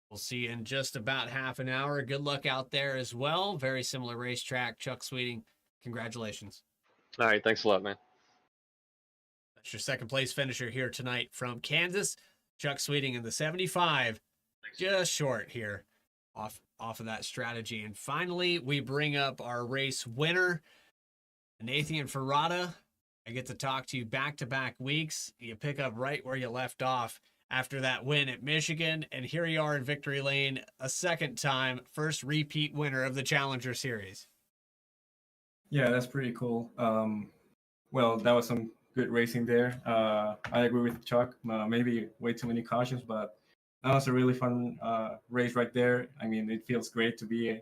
We'll see you in just about half an hour. Good luck out there as well. Very similar racetrack. Chuck Sweeting, congratulations. All right, thanks a lot, man. That's your second place finisher here tonight from Kansas. Chuck Sweeting in the 75. Just short here off of that strategy. And finally, we bring up our race winner, Nathan Ferrata. I get to talk to you back-to-back weeks. You pick up right where you left off after that win at Michigan. And here you are in Victory Lane a second time, first repeat winner of the Challenger Series. Yeah, that's pretty cool. Well, that was some good racing there. I agree with Chuck. Maybe way too many cautions, but that was a really fun race right there. I mean, it feels great to be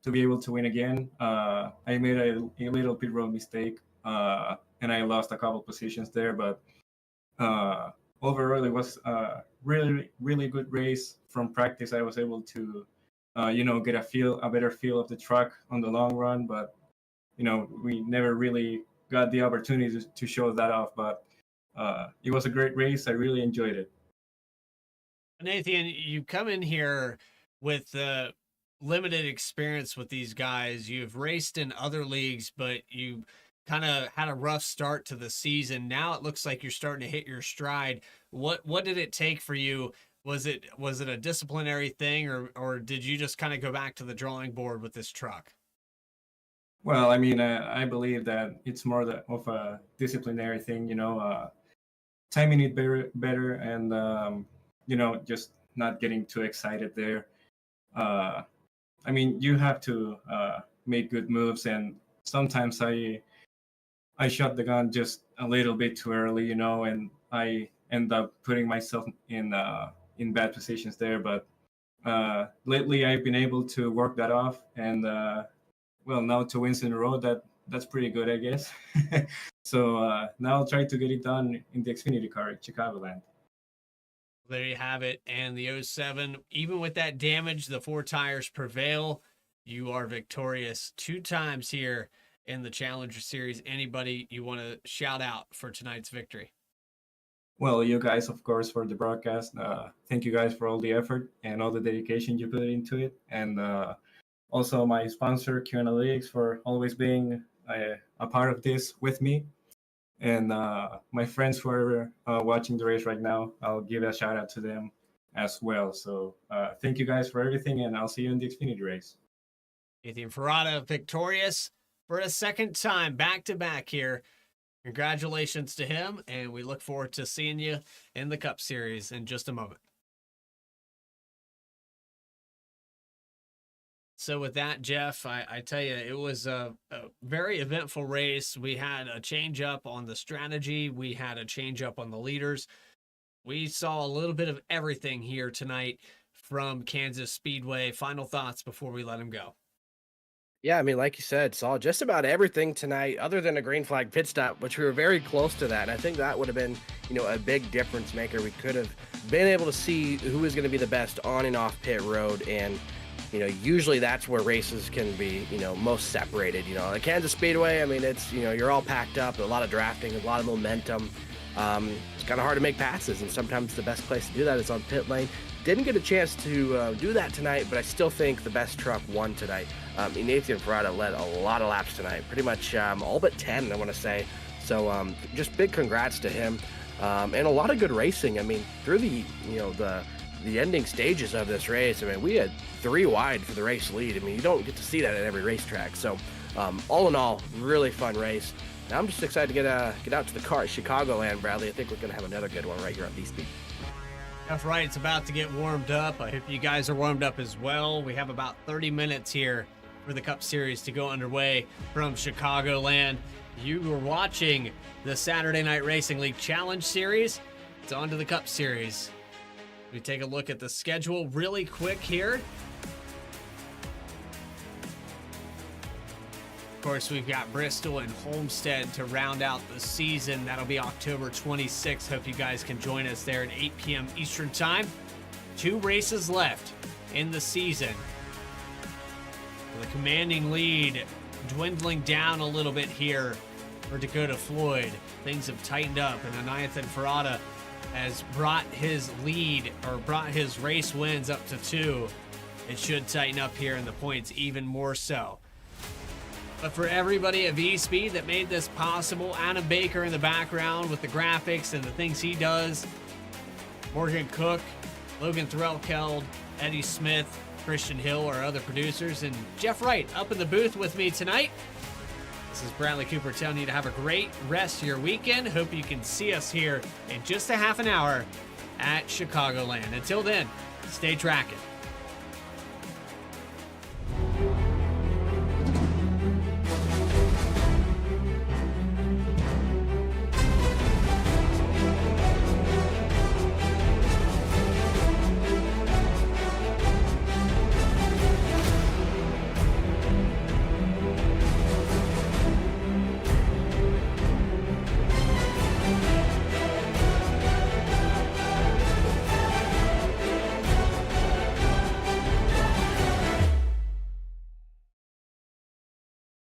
able to win again. I made a little pit road mistake, and I lost a couple positions there, but overall it was a really good race. From practice, I was able to get a better feel of the truck on the long run, but we never really got the opportunity to show that off. But it was a great race. I really enjoyed it. Nathan, you come in here with limited experience with these guys. You've raced in other leagues, but you kind of had a rough start to the season. Now it looks like you're starting to hit your stride. What did it take for you? Was it a disciplinary thing, or did you just kind of go back to the drawing board with this truck? Well, I mean, I believe that it's more of a disciplinary thing, timing it better and, just not getting too excited there. I mean, you have to make good moves, and sometimes I shot the gun just a little bit too early, and I end up putting myself in bad positions there. But lately, I've been able to work that off, and now 2 wins in a row, that's pretty good, I guess. So now I'll try to get it done in the Xfinity car at Chicagoland. There you have it. And the 07, even with that damage, the 4 tires prevail. You are victorious 2 times here in the Challenger Series. Anybody you want to shout out for tonight's victory? Well, you guys, of course, for the broadcast. Thank you guys for all the effort and all the dedication you put into it. And also my sponsor, Q Analytics, for always being a part of this with me. And my friends who are watching the race right now, I'll give a shout out to them as well. So thank you guys for everything, and I'll see you in the Xfinity race. Ethan Ferrata victorious for a second time, back-to-back here. Congratulations to him, and we look forward to seeing you in the Cup Series in just a moment. So with that, Jeff, I tell you, it was a very eventful race. We had a change up on the strategy. We had a change up on the leaders. We saw a little bit of everything here tonight from Kansas Speedway. Final thoughts before we let him go. Yeah, I mean, like you said, saw just about everything tonight other than a green flag pit stop, which we were very close to that. And I think that would have been, a big difference maker. We could have been able to see who was going to be the best on and off pit road. And usually that's where races can be, most separated. Like Kansas Speedway, I mean, it's, you're all packed up, a lot of drafting, a lot of momentum. It's kind of hard to make passes, and sometimes the best place to do that is on pit lane. Didn't get a chance to do that tonight, but I still think the best truck won tonight. Nathan Ferrata led a lot of laps tonight, pretty much all but 10, I want to say. So just big congrats to him, and a lot of good racing. I mean, through the ending stages of this race, I mean, we had 3 wide for the race lead. I mean, you don't get to see that at every racetrack. So all in all, really fun race. Now I'm just excited to get out to the car at Chicagoland, Bradley. I think we're going to have another good one right here on D-Speed. That's right. It's about to get warmed up. I hope you guys are warmed up as well. We have about 30 minutes here for the Cup Series to go underway from Chicagoland. You were watching the Saturday Night Racing League Challenge Series. It's on to the Cup Series. We take a look at the schedule really quick here. Of course, we've got Bristol and Homestead to round out the season. That'll be October 26th. Hope you guys can join us there at 8 p.m. Eastern Time. 2 races left in the season. The commanding lead dwindling down a little bit here for Dakota Floyd. Things have tightened up, and Anayathan Ferrata has brought his lead, or brought his race wins up to 2. It should tighten up here in the points even more so. But for everybody at V-Speed that made this possible, Adam Baker in the background with the graphics and the things he does, Morgan Cook, Logan Threlkeld, Eddie Smith, Christian Hill, our other producers, and Jeff Wright up in the booth with me tonight. This is Bradley Cooper telling you to have a great rest of your weekend. Hope you can see us here in just a half an hour at Chicagoland. Until then, stay tracking.